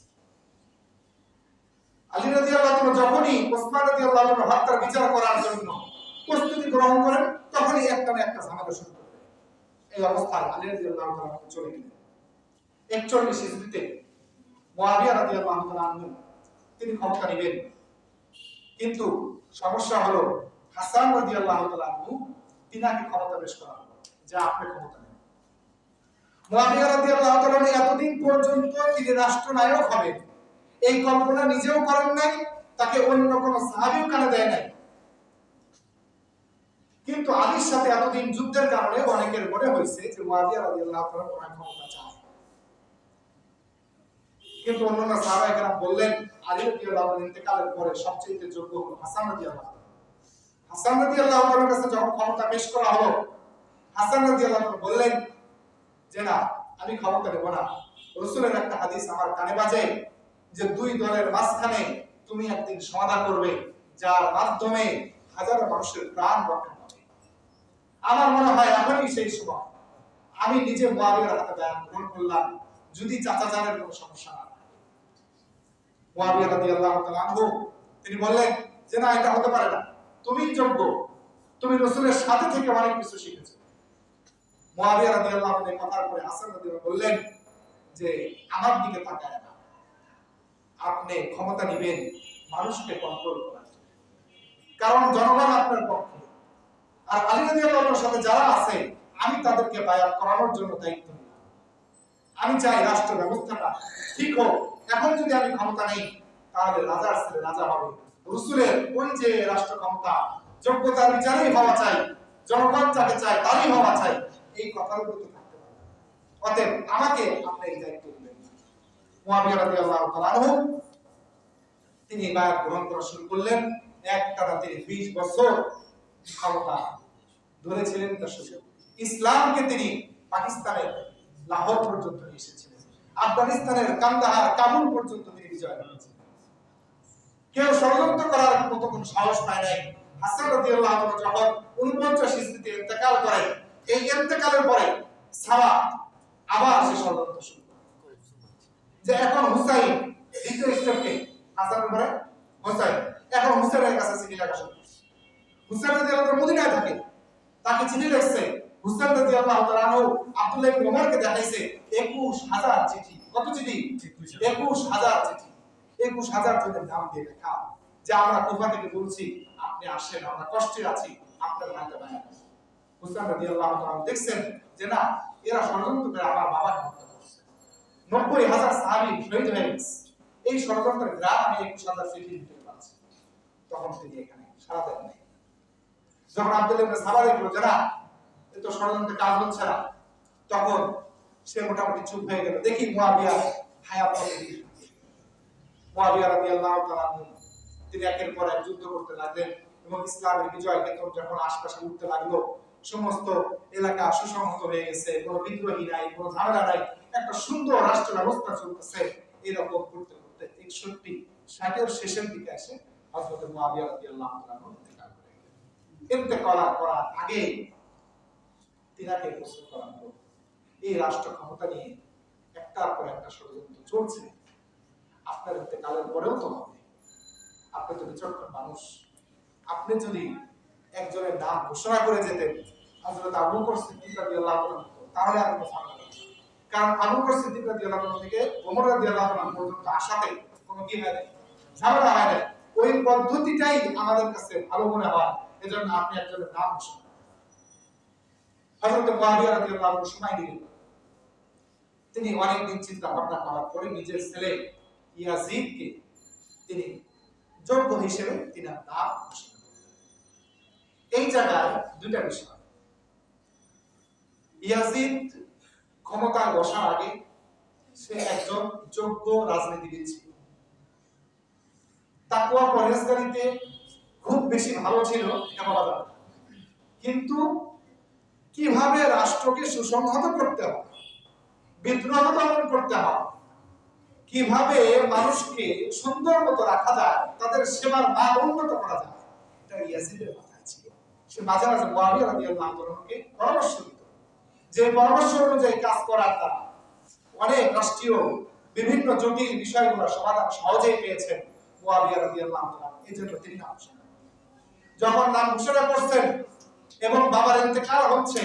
আলী রাদিয়াল্লাহু তাআলা যখনই ওসমান রাদিয়াল্লাহু তাআলার হত্যার বিচার করার জন্য প্রস্তুতি গ্রহণ করেন, তখনই একটা না একটা ঝামেলা শুরু করে। এই অবস্থায় আলী রাদিয়াল্লাহু তাআলা চলে গেলেন। 41 হিজরিতে মুয়াবিয়া রাদিয়াল্লাহু তাআলা তিনি ক্ষমতা নেবেন, কিন্তু সমস্যা হলো হাসান রাদিয়াল্লাহু তাআলা তিনাকে ক্ষমতা পেশ করা হলো, যা আপনি ক্ষমতা নেন। মুয়াবিয়া রাদিয়াল্লাহু তাআলা এতদিন পর্যন্ত তিনি রাষ্ট্রনায়ক হবেন এই কল্পনা নিজেও করেন নাই, তাকে অন্য কোন সাহাবীও কানে দেয় নাই। কিন্তু আলীর সাথে এতদিন যুদ্ধের কারণে অনেকের মনে হয়েছে যে মুয়াবিয়া রাদিয়াল্লাহু তাআলা ওনার ক্ষমতা চায়। কিন্তু অন্যান্য সাহাবা একরাম বললেন আলী রাদিয়াল্লাহু তাআলার ইন্তেকালের পরে সবচেয়ে যোগ্য হলো হাসান রাদিয়াল্লাহু তাআলা। হাসান রাদিয়াল্লাহু তাআলার কাছে যখন ক্ষমতা পেশ করা হলো, হাসান রাদিয়াল্লাহু তাআলা বললেন যে না, আমি ক্ষমতা নেব না। রাসূলের একটা হাদিস আমার কানে বাজে যে 2 দলের মাঝখানে তুমি একদিন সমাধান করবে, যার মাধ্যমে হাজারো মানুষের প্রাণ রক্ষা পাবে। আমার মনে হয় এখনই সেই সময়। আমি নিজে মুয়াবিয়ার হাতে বায়াত গ্রহণ করলাম, যদি চাচা জানের কোনো সমস্যা না থাকে। মুয়াবিয়া রাদিয়াল্লাহু তাআলা আনহু তিনি বললেন যে না, এটা হতে পারে না, তুমি যোগ্য, তুমি রাসূলের সাথে থেকে অনেক কিছু শিখেছো। মুয়াবিয়া রাদিয়াল্লাহু তাআলা কথার পরে হাসান রাদিয়াল্লাহু বললেন যে আমার দিকে তাকায় না, আপনি ক্ষমতা নেবেন মানুষকে কন্ট্রোল করার জন্য, কারণ জনগণ আপনার পক্ষে। আর আলী রাদিয়াল্লাহু তাআলার সাথে যারা আছে আমি তাদেরকে বায়াত করানোর জন্য দায়িত্ব নিলাম। আমি চাই রাষ্ট্র ব্যবস্থাটা ঠিক হোক। এখন যদি আমি ক্ষমতা নেই তাহলে রাজার ছেলে রাজা হবে। রাসূলের ওই যে রাষ্ট্র ক্ষমতা যোগ্যতার বিচারেই হওয়া চাই, জনগণ যাকে চায় তারই হওয়া চাই, এই কথার উপর তো থাকতে পারে। অতএব আমাকে আপনি এই দায়িত্ব দিলেন। মুয়াবিয়া রাদিয়াল্লাহু তাআলা আনহু তিনি বায়াত গ্রহণ করা শুরু করলেন। একটানা তিনি 20 বছর ক্ষমতা ধরেছিলেন। তার সাথে ইসলামকে তিনি পাকিস্তানের লাহোর পর্যন্ত নিয়ে এসেছিলেন, আফগানিস্তানের কান্দাহার, কাবুল পর্যন্ত তিনি বিজয় করেছিলেন। কেউ ষড়যন্ত্র করার মতো কোনো সাহস পায় নাই। হাসান রাদিয়াল্লাহু তাআলা যখন 49 হিজরিতে ইন্তেকাল করেন, এই ইন্তেকালের পরে সাবা আবার সে ষড়যন্ত্র শুরু করে যে এখন হুসাইন দ্বিতীয় স্টেপকে হাসানের পরে হুসাইন, এখন হুসাইনের কাছে চিঠি লেখা শুরু করছে। হুসাইন রাদিয়াল্লাহু তাআলা মদিনায় থাকে, তাকে চিঠি লিখছে হুসাইন রাদিয়াল্লাহু তাআলা আনহু আব্দুল্লাহ ইবনে ওমরকে দেখাইছে 21000 চিঠি। কত চিঠি? 21000 চিঠি। 21000 জনের নাম দিয়ে লেখা যে আমরা কুফা থেকে বলছি আপনি আসেন, আমরা কষ্টে আছি, আপনার হাতে বায়াত। হুসাইন রাদিয়াল্লাহু তাআলা দেখছেন যে না, এরা ষড়যন্ত্র করে আমার বাবাকে হত্যা করছে। 90000 সাহাবী শহীদ হয়ে গেছে। এই ষড়যন্ত্রের গ্রাম আমি 21000 চিঠি দিতে পারছি। তখন তিনি এখানে সারা দেন নাই। যখন আব্দুল্লাহ ইবনে সাবা দেখলো যে না, এ তো ষড়যন্ত্রের কাজ হচ্ছে না, তখন সে মোটামুটি চুপ হয়ে গেল। দেখি মুয়াবিয়া হায়াত কতদিন। মুয়াবিয়া রাদিয়াল্লাহু তাআলা তিনি একের পর এক যুদ্ধ করতে লাগলেন এবং ইসলামের বিজয় কেতন যখন আশপাশে উঠতে লাগলো, সমস্ত এলাকা সুসংহত হয়ে গেছে, কোনো বিদ্রোহী নাই, কোনো ঝামেলা নাই, একটা সুন্দর রাষ্ট্র ব্যবস্থা চলতেছে। এরকম করতে করতে 61-60 শেষের দিকে এসে হযরত মুয়াবিয়া রাদিয়াল্লাহু তাআলা ইন্তেকাল করার আগে তিনাকে প্রশ্ন করা হলো, এই রাষ্ট্র ক্ষমতা নিয়ে একটার পর একটা ষড়যন্ত্র চলছে, আপনার ইন্তেকালের পরেও তো হবে, আপনি তো বিচক্ষণ মানুষ, আপনি যদি একজনের নাম ঘোষণা করে যেতেন হযরত আবু বকর সিদ্দিক রাদিয়াল্লাহু তাআলা, তাহলে আর কোনো ঝামেলা নেই। কারণ আবু বকর সিদ্দিক রাদিয়াল্লাহু তাআলা থেকে ওমর রাদিয়াল্লাহু তাআলা পর্যন্ত আসাতে কোনো কি হয় না, ঝামেলা হয় না। ওই পদ্ধতিটাই আমাদের কাছে ভালো মনে হয়, এজন্য আপনি একজনের নাম ঘোষণা করেন। হযরত মুয়াবিয়া রাদিয়াল্লাহু তাআলা সময় দিলেন। তিনি অনেকদিন চিন্তা ভাবনা করার পরে নিজের ছেলে ইয়াজিদকে তিনি যোগ্য হিসেবে তিনার নাম ঘোষণা করলেন। এই জায়গায় দুইটা বিষয়। ইয়াজিদ ক্ষমতায় বসার আগে সে একজন যোগ্য রাজনীতিবিদ ছিল, তাকওয়া পরহেজগারিতে খুব বেশি ভালো ছিল এটা বলা যাবে না, কিন্তু কিভাবে রাষ্ট্রকে সুসংহত করতে হবে, বিদ্রোহ দমন করতে হবে, কিভাবে মানুষকে সুন্দর মতো রাখা যায়, তাদের সেবার মান উন্নত করা যায়, এটা ইয়াজিদের মাথায় ছিল। সে মাঝে মাঝে মুয়াবিয়া রাদিয়াল্লাহু তাআলাকে পরামর্শ দিত, যে পরামর্শ অনুযায়ী কাজ করার দ্বারা অনেক রাষ্ট্রীয় বিভিন্ন জটিল বিষয়গুলোর সমাধান সহজেই পেয়েছেন মুয়াবিয়া রাদিয়াল্লাহু তাআলা। এই জন্য তিনি নাম ঘোষণা করেন। যখন নাম ঘোষণা করছেন এবং বাবার ইন্তেকাল হচ্ছে,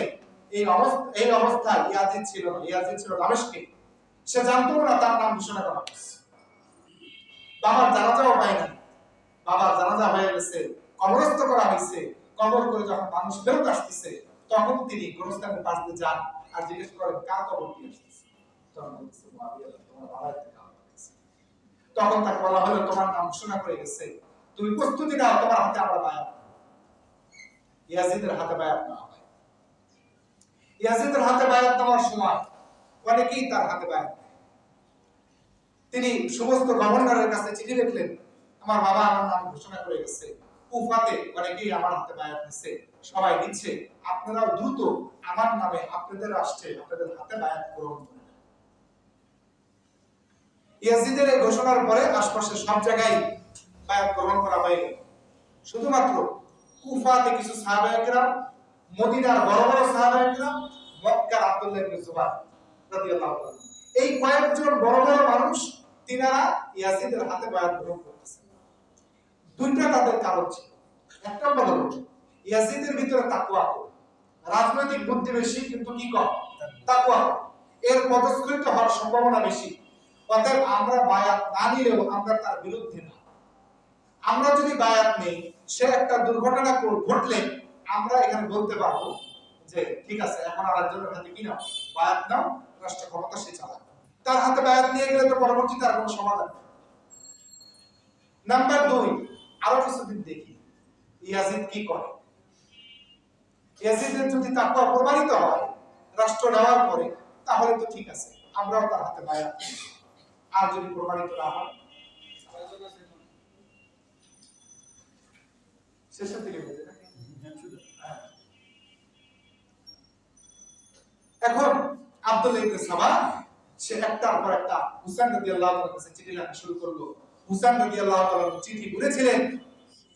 এই অবস্থায় ইয়াজিদ ছিল না, ইয়াজিদ ছিল দামেস্কে। সে জানতো না তার নাম ঘোষণা করা হচ্ছে। বাবার জানাজাও পায় না, বাবার জানাজা হয়ে গেছে, কবরস্থ করা হয়েছে। কবর করে যখন মানুষ ফেরত আসতেছে, তখন তিনি গোরস্থানের পাশ দিয়ে যান আর জিজ্ঞেস করেন কার কবর দিয়ে আসতেছে। তখন বলছে মুয়াবিয়া, তোমার বাবার ইন্তেকাল হয়েছে। তখন তাকে বলা হলো তোমার নাম ঘোষণা করে গেছে, তুমি প্রস্তুতি নাও, তোমার হাতে আমরা বায়াত। ইয়াজিদের হাতে বায়াত নেওয়া হয়। ইয়াজিদের হাতে বায়াত নেওয়ার সময় অনেকেই তার হাতে বায়াত নেয়। তিনি সমস্ত গভর্নরের কাছে চিঠি লিখলেন, আমার বাবা আমার নাম ঘোষণা করে গেছে, কুফাতে অনেকেই আমার হাতে বায়াত নিচ্ছে, সবাই দিচ্ছে, আপনারাও দ্রুত আমার নামে আপনাদের রাষ্ট্রে আপনাদের হাতে বায়াত গ্রহণ করেন। ইয়াজিদের এই ঘোষণার পরে আশপাশের সব জায়গায় বায়াত গ্রহণ করা হয়ে গেল। শুধুমাত্র কুফাতে কিছু সাহাবায়ে কেরাম, মদিনার বড় বড় সাহাবায়ে কেরাম, মক্কার আব্দুল্লাহ ইবনে জুবাইর রাদিয়াল্লাহু তাআলা, এই কয়েকজন বড় বড় মানুষ তিনারা ইয়াজিদের হাতে বায়াত গ্রহণ করতেছেন। দুইটা তাদের কারণ ছিল। একটা হলো ইয়াজিদের ভিতরে তাকওয়া কম, রাজনৈতিক বুদ্ধি বেশি কিন্তু কি কম, তাকওয়া কম। এর পদস্খলিত হওয়ার সম্ভাবনা বেশি। অতএব আমরা বায়াত না নিলেও আমরা তার বিরুদ্ধে না। আমরা যদি বায়াত নেই, সে একটা দুর্ঘটনা ঘটলে আমরা এখানে বলতে পারবো যে ঠিক আছে, এখন আরেকজনের হাতে কি নাও, বায়াত নাও, রাষ্ট্র ক্ষমতা সে চালায়। তার হাতে বায়াত নিয়ে গেলে তো পরবর্তীতে আর কোনো সমাধান নেই। নাম্বার 2, আরো কিছুদিন দেখি ইয়াজিদ কি করে। ইয়াজিদের যদি তাকওয়া প্রমাণিত হয় রাষ্ট্র নেওয়ার পরে, তাহলে তো ঠিক আছে, আমরাও তার হাতে বায়াত নিই। আর যদি প্রমাণিত না হয়, শেষের দিকে বলতে নাকি? এখন আব্দুল্লাহ ইবনে সাবা সে একটার পর একটা হুসাইন রাদিয়াল্লাহু তাআলার কাছে চিঠি লেখা শুরু করলো। হুসাইন রাদিয়াল্লাহু তাআলা চিঠি বলেছিলেন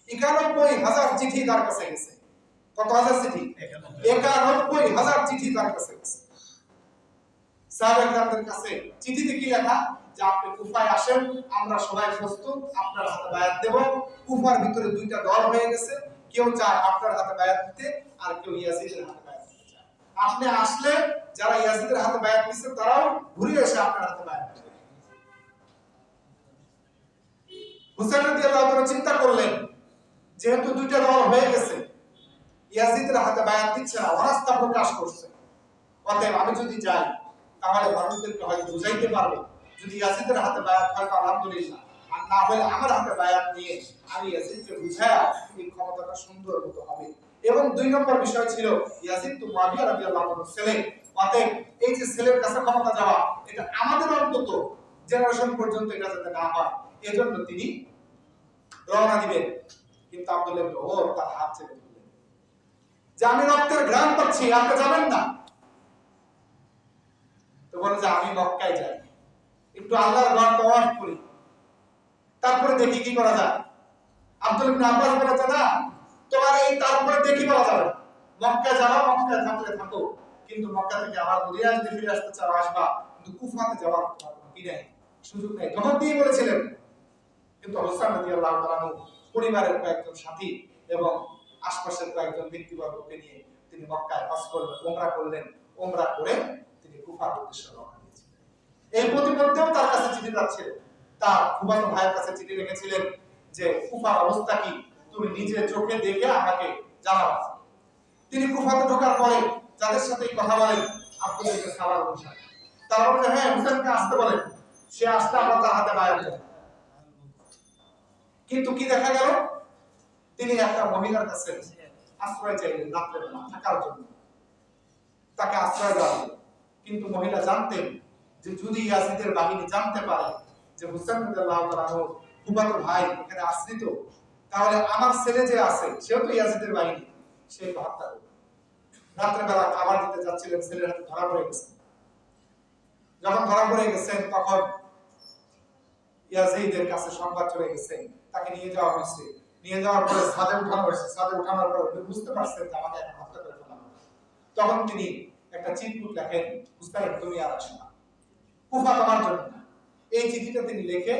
91,000 চিঠি তার কাছে গেছে। কত হাজার চিঠি? 91,000 চিঠি তার কাছে গেছে। সাহাবায়ে কেরামদের কাছে চিঠিতে কি লেখা, যে আপনি কুফায় আসেন, আমরা সবাই প্রস্তুত, আপনার হাতে বায়াত দেব। কুফার ভিতরে দুইটা দল হয়ে গেছে, কেউ চায় আপনার হাতে বায়াত দিতে আর কেউ ইয়াজিদের হাতে বায়াত দিতে চায়। আপনি আসলে যারা ইয়াজিদের হাতে বায়াত নিচ্ছে তারাও ঘুরে এসে আপনার হাতে বায়াত নেবে। হুসাইন রাদিয়াল্লাহু তাআলা চিন্তা করলেন যেহেতু দুইটা দল হয়ে গেছে, ইয়াজিদের হাতে বায়াত দিচ্ছে না, অনাস্থা প্রকাশ করছে, অতএব আমি যদি যাই তাহলে মানুষদেরকে হয়তো বুঝাইতে পারবো, যদি ইয়াজিদের হাতে বায়াত হয় তো আলহামদুলিল্লাহ, আর না হলে আমার হাতে বায়াত নিয়ে আমি ইয়াজিদকে বুঝায়া এই ক্ষমতাটা সুন্দর মতো হবে। এবং দুই নম্বর বিষয় ছিল ইয়াজিদ তো মুআবিয়া রাদিয়াল্লাহু আনহুর ছেলে, অতএব এই যে ছেলের কাছে ক্ষমতা যাওয়া এটা আমাদের অন্তত জেনারেশন পর্যন্ত এটা যাতে না হয় এজন্য তিনি রওনা দিবেন। কিন্তু আব্দুল্লাহ ইবনে ওমর তার হাত চেপে ধরলেন যে আমি রক্তের ঘ্রাণ পাচ্ছি, আপনি যাবেন না। তো বলে যে আমি মক্কায় যাই, একটু আল্লাহর ঘর তাওয়াফ করি, তারপরে দেখি কি করা যায়। আব্দুল্লাহ ইবনে আব্বাস বলেছে না, তোমার এই তারপরে দেখি বলা যাবে, মক্কা যাওয়া, মক্কায় থাকলে থাকো, কিন্তু মক্কা থেকে আবার মদিনা যদি ফিরে আসতে চাও আসবা, কিন্তু কুফাতে যাওয়ার কি নাই, সুযোগ নেই। ধমক দিয়ে বলেছিলেন। কিন্তু হুসাইন রাদিয়াল্লাহু তাআলা পরিবারের কয়েকজন সাথী এবং আশপাশের কয়েকজন ব্যক্তিবর্গকে নিয়ে তিনি মক্কায় হজ করলেন, ওমরা করলেন, ওমরা করে তিনি কুফার উদ্দেশ্যে রওনা দিয়েছিলেন। এই প্রতিমধ্যেও তার কাছে চিঠি যাচ্ছিল, তার ফুফাতো ভাইয়ের কাছে চিঠি লিখেছিলেন যে কুফার অবস্থা কি তুমি নিজে চোখে দেখে আমাকে জানাও। তিনি কুফাতে ঢোকার পরে যাদের সাথে কথা বলেন আব্দুল্লাহ ইবনে সালাম বলেন, তারা বলে হ্যাঁ হুসাইনকে আসতে বলেন, সে আসলে আমরা তার হাতে বায়াত দেব। কিন্তু কি দেখা গেল, তিনি একটা মহিলার কাছে আশ্রয় চাইলেন রাত্রেবেলা থাকার জন্য, তাকে আশ্রয় দেওয়া হলো। কিন্তু মহিলা জানতেন যে যদি ইয়াজিদের বাহিনী জানতে পারে যে হুসাইন রাদিয়াল্লাহু তাআলা ফুফাতো ভাই এখানে আশ্রিত, তাহলে আমার ছেলে যে আছে সেও তো ইয়াজিদের বাহিনী, সে হত্যা করবে। রাত্রেবেলা খাবার দিতে যাচ্ছিলেন, ছেলের হাতে ধরা পড়ে গেছেন। যখন ধরা পড়ে গেছেন তখন ইয়াজিদের কাছে সংবাদ চলে গেছে, তাকে নিয়ে যাওয়া হয়েছে। নিয়ে যাওয়ার পরে ছাদে উঠানো হয়েছে। ছাদে উঠানোর পর বুঝতে পারছেন যে আমাকে এখন হত্যা করে ফেলা হবে। তখন তিনি একটা চিঠি লেখেন, হুসাইন তুমি আর আসো না, কুফা তোমার জন্য না। এই চিঠিটা তিনি লিখে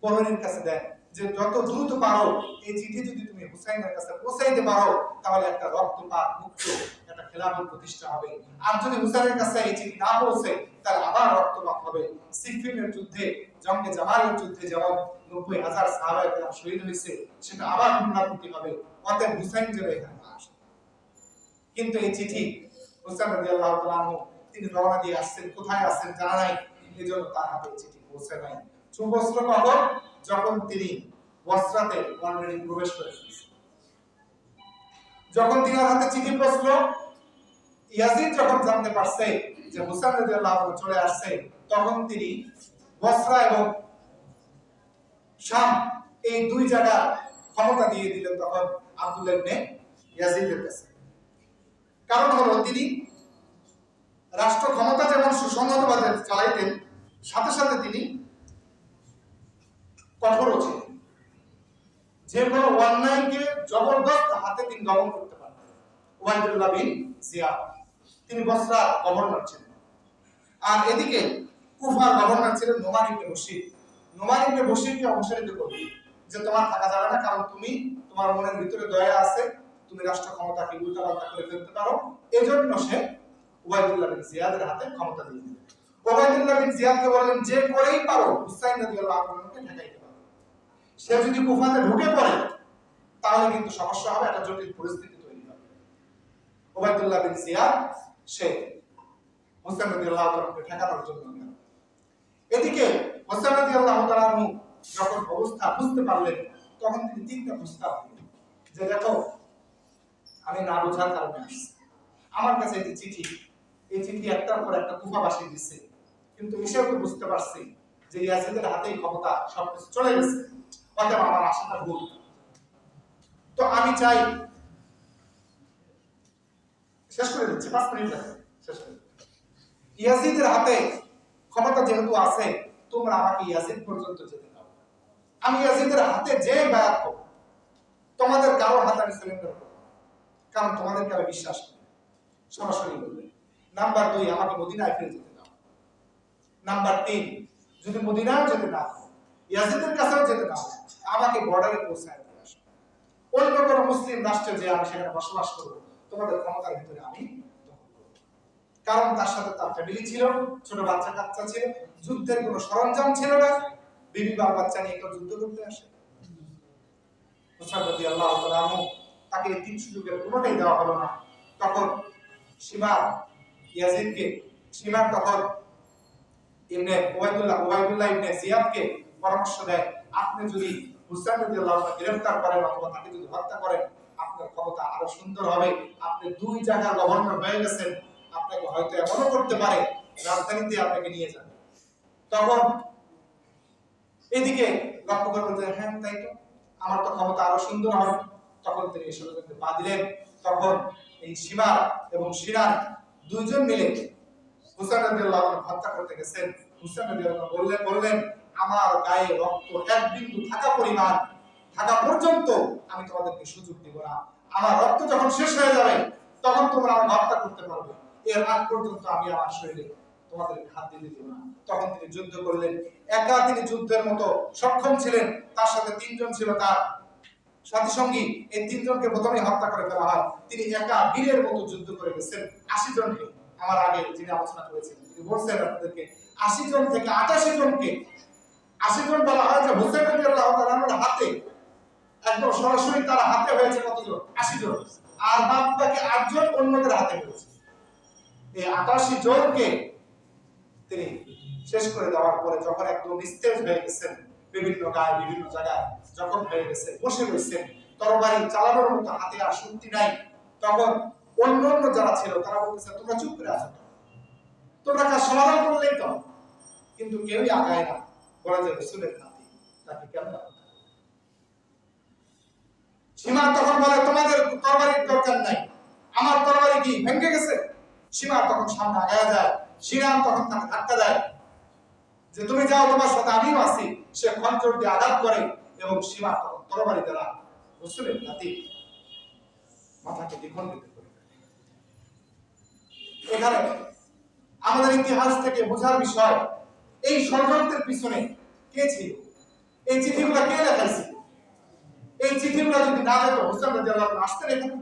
প্রহরীর কাছে দেন যে যত দ্রুত পারো এই চিঠি যদি তুমি হুসাইনের কাছে পৌঁছাইতে পারো তাহলে একটা রক্তপাত মুক্ত একটা খেলাফত প্রতিষ্ঠা হবে। আর যদি হুসাইনের কাছে এই চিঠি না পৌঁছে তাহলে আবার রক্তপাত হবে। সিফিনের যুদ্ধে, জঙ্গে জামালের যুদ্ধে যেমন 90,000 সাহাবা একরাম শহীদ হয়েছে, সেটা আবার পুনরাবৃত্তি হবে। অতএব হুসাইন যেন এখানে না আসে। কিন্তু এই চিঠি হুসাইন রাদিয়াল্লাহু তাআলা আনহু তিনি রওনা দিয়ে আসছেন, কোথায় আসছেন জানা নাই, এজন্য তার হাতে চিঠি পৌঁছে নাই। সুবস্ত্র কখন, যখন তিনি বস্ত্রাতে অলরেডি প্রবেশ করে ফেলেছেন। যখন তিনার হাতে চিঠি পৌঁছলো, ইয়াজিদ যখন জানতে পারছে যে হুসাইন রাদিয়াল্লাহু আনহু চলে আসছে, তখন তিনি বসরা এবং শাম এই দুই জায়গা ক্ষমতা দিয়ে দিলেন তখন আব্দুল্লাহ ইবনে ইয়াজিদের কাছে। কারণ হলো তিনি রাষ্ট্র ক্ষমতা যেমন সুসংহতভাবে চালাইতেন, সাথে সাথে তিনি কঠোরও ছিলেন। যে কোনো অন্যায়কে জবরদস্ত হাতে তিনি দমন করতে পারতেন। উবাইদুল্লাহ বিন জিয়াদ তিনি বসরার গভর্নর ছিলেন। আর এদিকে কুফার গভর্নর ছিলেন নোমান ইবনে বশীর। নোমান ইবনে বশীরকে অনুসরিত করবে যে তোমার থাকা যাবে না, কারণ তুমি তোমার মনের ভিতরে দয়া আছে, তুমি রাষ্ট্র ক্ষমতাকে উল্টাপাল্টা করে ফেলতে পারো। এজন্য সে উবাইদুল্লাহ বিন জিয়াদের হাতে ক্ষমতা দিয়ে দিলেন। উবাইদুল্লাহ বিন জিয়াদকে বললেন যে করেই পারো হুসাইন রাদিয়াল্লাহু আনহুকে ঠেকাইতে পারো। সে যদি কুফাতে ঢুকে পড়ে তাহলে কিন্তু সমস্যা হবে, একটা জটিল পরিস্থিতি তৈরি হবে। উবাইদুল্লাহ বিন জিয়াদ সে হুসাইন রাদিয়াল্লাহু তাআলাকে ঠেকানোর জন্য গেল। এদিকে হুসাইন রাদিয়াল্লাহু তাআলা যখন অবস্থা বুঝতে পারলেন তখন তিনি তিনটা প্রস্তাব দিলেন যে দেখো আমি না বোঝার কারণে আসছি, আমার কাছে এই চিঠি, এই চিঠি একটার পর একটা কুফাবাসী দিচ্ছে, কিন্তু এসেও তো বুঝতে পারছি যে ইয়াজিদের হাতেই ক্ষমতা সবকিছু চলে গেছে, অতএব আমার আশাটা ভুল। তো আমি চাই, শেষ করে দিচ্ছি 5 মিনিট লাগে, শেষ করে ইয়াজিদের হাতে ক্ষমতা যেহেতু আছে, তোমরা আমাকে ইয়াজিদ পর্যন্ত যেতে দাও, আমি ইয়াজিদের হাতে যে বায়াত করব, তোমাদের কারো হাতে আমি সারেন্ডার করব, কারণ তোমাদেরকে আমি বিশ্বাস করি। সরাসরি বলবে। নাম্বার 2, আমাকে মদিনায় ফিরে যেতে দাও। নাম্বার 3, যদি মদিনায় যেতে না হয়, ইয়াজিদের কাছেও যেতে না হয়, আমাকে বর্ডারে পৌঁছায় দিয়ে আসো। অন্য কোনো মুসলিম রাষ্ট্রে যে আমি সেখানে বসবাস করব, তোমাদের ক্ষমতার ভিতরে আমি দখল করব। কারণ তার সাথে তার ফ্যামিলি ছিল, ছোট বাচ্চা কাচ্চা ছিল, যুদ্ধের কোনো সরঞ্জাম ছিল না, বিবি বাল বাচ্চা নিয়ে কেউ যুদ্ধ করতে আসে। মুসাব রাদিয়াল্লাহু তাআলা আনহু তাকে এই তিন সুযোগের কোনোটাই দেওয়া হলো না। তখন শিমার ইয়াজিদকে, শিমার তখন ওবাইদুল্লাহ ইবনে জিয়াদকে পরামর্শ দেয়, আপনি যদি হুসাইন রাদিয়াল্লাহু তাআলা গ্রেফতার করেন অথবা তাকে যদি হত্যা করেন, আপনার ক্ষমতা আরো সুন্দর হবে। আপনি দুই জায়গার গভর্নর হয়ে গেছেন, আপনাকে হয়তো এমনও করতে পারে রাজধানীতে আপনাকে নিয়ে যাবে। তখন এদিকে লক্ষ্য করে বলতে, হ্যাঁ তাই তো, আমার তো ক্ষমতা আরো সুন্দর হবে। তখন তিনি এই ষড়যন্ত্রে পা দিলেন। তখন এই সীমার এবং সিরার দুইজন মিলে হুসাইন রাদিয়াল্লাহু আনহু হত্যা করতে গেছেন। হুসাইন রাদিয়াল্লাহু আনহু বললেন, আমার গায়ে রক্ত এক বিন্দু থাকা পরিমাণ থাকা পর্যন্ত আমি তোমাদেরকে সুযোগ দিব না। আমার রক্ত যখন শেষ হয়ে যাবে তখন তোমরা আমাকে হত্যা করতে পারবে, এর আগ পর্যন্ত আমি আমার শরীরে তোমাদেরকে হাত দিতে দেব না। তখন তিনি যুদ্ধ করলেন। একা তিনি যুদ্ধের মতো সক্ষম ছিলেন, তার সাথে তিনজন ছিল তার সাথী সঙ্গী। এই তিনজনকে প্রথমে হত্যা করে ফেলা হয়। তিনি একা বীরের মতো যুদ্ধ করে গেছেন 80 জনকে। আমার আগে যিনি আলোচনা করেছিলেন তিনি বলছেন আপনাদেরকে 80 জন থেকে 88 জনকে, 80 জন বলা হয় যে হুসাইন রাদিয়াল্লাহু তাআলার হাতে, একদম সরাসরি তার হাতে হয়েছে কতজন? 80 জন। আর বাকি 8 জন অন্যদের হাতে হয়েছে। এই 88 জনকে তিনি শেষ করে দেওয়ার পরে যখন একদম নিস্তেজ হয়ে গেছেন, বিভিন্ন গায়ে বিভিন্ন জায়গায় যখন হয়ে গেছে, বসে রয়েছেন, তরবারি চালানোর মতো হাতে আর শক্তি নাই, তখন অন্য যারা ছিল তারা বলতেছে, তোমরা চুপ করে আছো, তোমরা কাজ সমাধান করলেই তো। কিন্তু কেউই আগায় না। বলা যায় রাসূলের নাতি, তাকে কেমন? সীমা তখন বলে, তোমাদের তরবারির দরকার নাই, আমার তরবারি কি ভেঙে গেছে? সীমা তখন সামনে আগায় যায়। শিরাম তখন তাকে ধাক্কা দেয় যে তুমি যাও, তোমার সাথে আমিও আছি। সে খঞ্জর দিয়ে আঘাত করে এবং সীমা তখন তরবারি দ্বারা রাসূলের নাতি মাথাকে দ্বিখণ্ডিত করে। এখানে আমাদের ইতিহাস থেকে বোঝার বিষয়, এই ষড়যন্ত্রের পিছনে কে ছিল? এই চিঠিগুলো কে লেখাইছিল? এই চিঠিগুলো যদি না যেত, হুসাইন রাদিয়াল্লাহু আনহু আসতেন এখানে?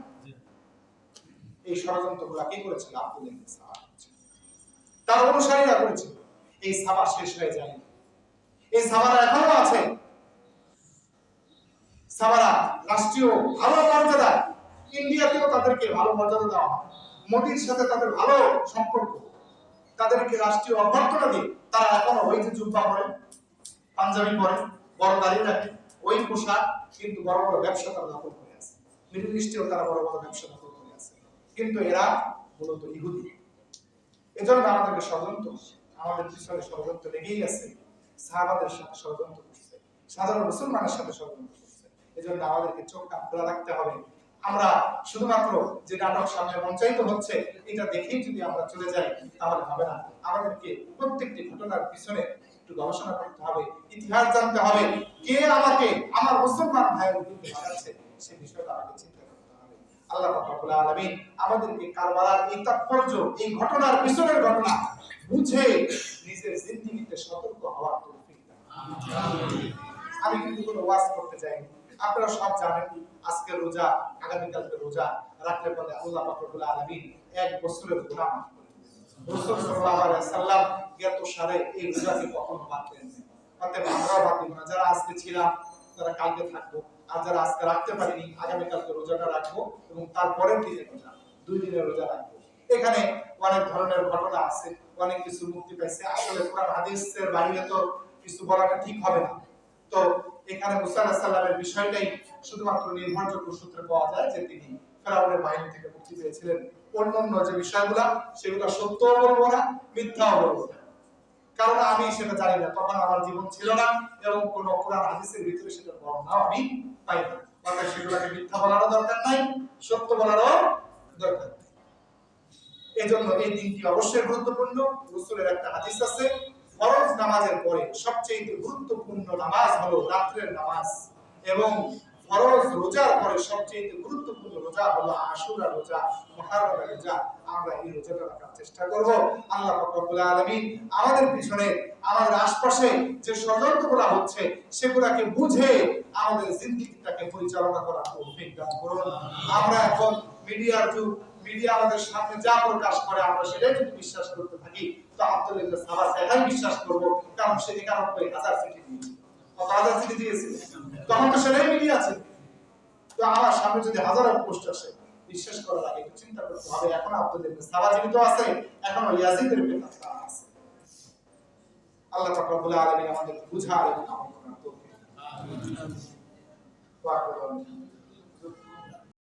এই ষড়যন্ত্রগুলো কে করেছিল? আব্দুল্লাহ ইবনে সাবা, তার অনুসারীরা করেছিল। এই সাবা শেষ হয়ে যায়নি, এই সাবারা এখনো আছে। সাবারা রাষ্ট্রীয় ভালো মর্যাদা, ইন্ডিয়াতেও তাদেরকে ভালো মর্যাদা দেওয়া হয়, মোদির সাথে তাদের ভালো সম্পর্ক, তাদেরকে রাষ্ট্রীয় অভ্যর্থনা দিয়ে তারা এখনো ওই যে জুব্বা পরে, পাঞ্জাবি পরে, বড় দাড়ি রাখে, ওই পোশাক, কিন্তু বড় বড় ব্যবসা তারা দখল করে আছে। মিডল ইস্টেও তারা বড় বড় ব্যবসা দখল করে আছে, কিন্তু এরা মূলত ইহুদি। এজন্য আমাদেরকে ষড়যন্ত্র, আমাদের পিছনে ষড়যন্ত্র লেগেই আছে। সাহাবাদের সাথে ষড়যন্ত্র করছে, সাধারণ মুসলমানের সাথে ষড়যন্ত্র করছে। এজন্য আমাদেরকে চোখ কান খোলা রাখতে হবে। আমরা শুধুমাত্র যে নাটক সামনে মঞ্চায়িত হচ্ছে এটা দেখেই যদি আমরা চলে যাই তাহলে হবে না। আমাদেরকে প্রত্যেকটি ঘটনার পিছনে একটু গবেষণা করতে হবে, ইতিহাস জানতে হবে, কে আমাকে আমার মুসলমান ভাইয়ের বিরুদ্ধে বাড়াচ্ছে সেই বিষয়টা আগে চিন্তা করতে হবে। আল্লাহ রাব্বুল আলামিন আমাদেরকে কারবালার এই তাৎপর্য, এই ঘটনার পিছনের ঘটনা বুঝে নিজের জিন্দেগিতে সতর্ক হওয়ার তৌফিক দান। আমি কিন্তু কোনো ওয়াজ করতে যাইনি, আপনারা সব জানেন। আজকে রোজা, আগামীকালকে রোজা রাখলে পরে আল্লাহ পাক রব্বুল আলামিন 1 বছরের গুনাহ মাফ করে দেন। রাসূল সাল্লাল্লাহু আলাইহি সাল্লাম গত সারে এই রোজাকে কখনো বাদ দেন না। অতএব আমরাও বাদ দিব না। যারা আজকে ছিলাম তারা কালকে থাকবো, আর যারা আজকে রাখতে পারিনি আগামীকালকে রোজাটা রাখবো এবং তারপরের দিনে রোজা, 2 দিনের রোজা রাখবো। এখানে অনেক ধরনের ঘটনা আছে, অনেক কিছু মুক্তি পাইছে। আসলে কোরআন হাদিসের বাইরে তো কিছু বলাটা ঠিক হবে না। তো এখানে মুসা আলাইহিস সালামের বিষয়টাই শুধুমাত্র নির্ভরযোগ্য সূত্রে পাওয়া যায় যে তিনি ফেরাউনের বাহিনী থেকে মুক্তি পেয়েছিলেন। অন্যান্য যে বিষয়গুলো সেগুলো সত্যও বলবো না, মিথ্যাও বলবো না, কারণ আমি সেটা জানি না, তখন আমার জীবন ছিল না এবং কোন কোরআন হাদিসের ভিতরে সেটা বর্ণনাও আমি পাই না। অর্থাৎ সেগুলোকে মিথ্যা বলারও দরকার নাই, সত্য বলারও দরকার নাই। এজন্য এই দিনটি অবশ্যই গুরুত্বপূর্ণ। রাসূলের একটা হাদিস আছে, ফরজ নামাজের পরে সবচেয়ে গুরুত্বপূর্ণ নামাজ হলো রাতের নামাজ, এবং ফরজ রোজার পরে সবচেয়ে গুরুত্বপূর্ণ রোজা হলো আশুরা রোজা, মুহররম রোজা। আমরা এই রোজাটা রাখার চেষ্টা করব। আল্লাহ পাক রব্বুল আলামিন আমাদের পিছনে, আমাদের আশপাশে যে ষড়যন্ত্রগুলো হচ্ছে সেগুলোকে বুঝে আমাদের জিন্দেগিটাকে পরিচালনা করার তৌফিক দান করুন। আমরা এখন মিডিয়ার যুগ, মিডিয়া আমাদের সামনে যা প্রকাশ করে আমরা সেটাই যদি বিশ্বাস করতে থাকি তো আব্দুল্লাহ ইবনে সাবা সেটাই বিশ্বাস করব, কারণ সে 91,000 চিঠি দিয়েছে। কত হাজার চিঠি দিয়েছে? তখন তো সেটাই মিডিয়া আছে। তো আমার সামনে যদি হাজারো পোস্ট আসে, বিশ্বাস করার আগে একটু চিন্তা করতে হবে এখন আব্দুল্লাহ ইবনে সাবা জীবিত আছে, এখনো ইয়াজিদের বেটা আছে। আল্লাহ পাক রব্বুল আলামিন আমাদের বুঝার এবং আমল করার তৌফিক দান করুন।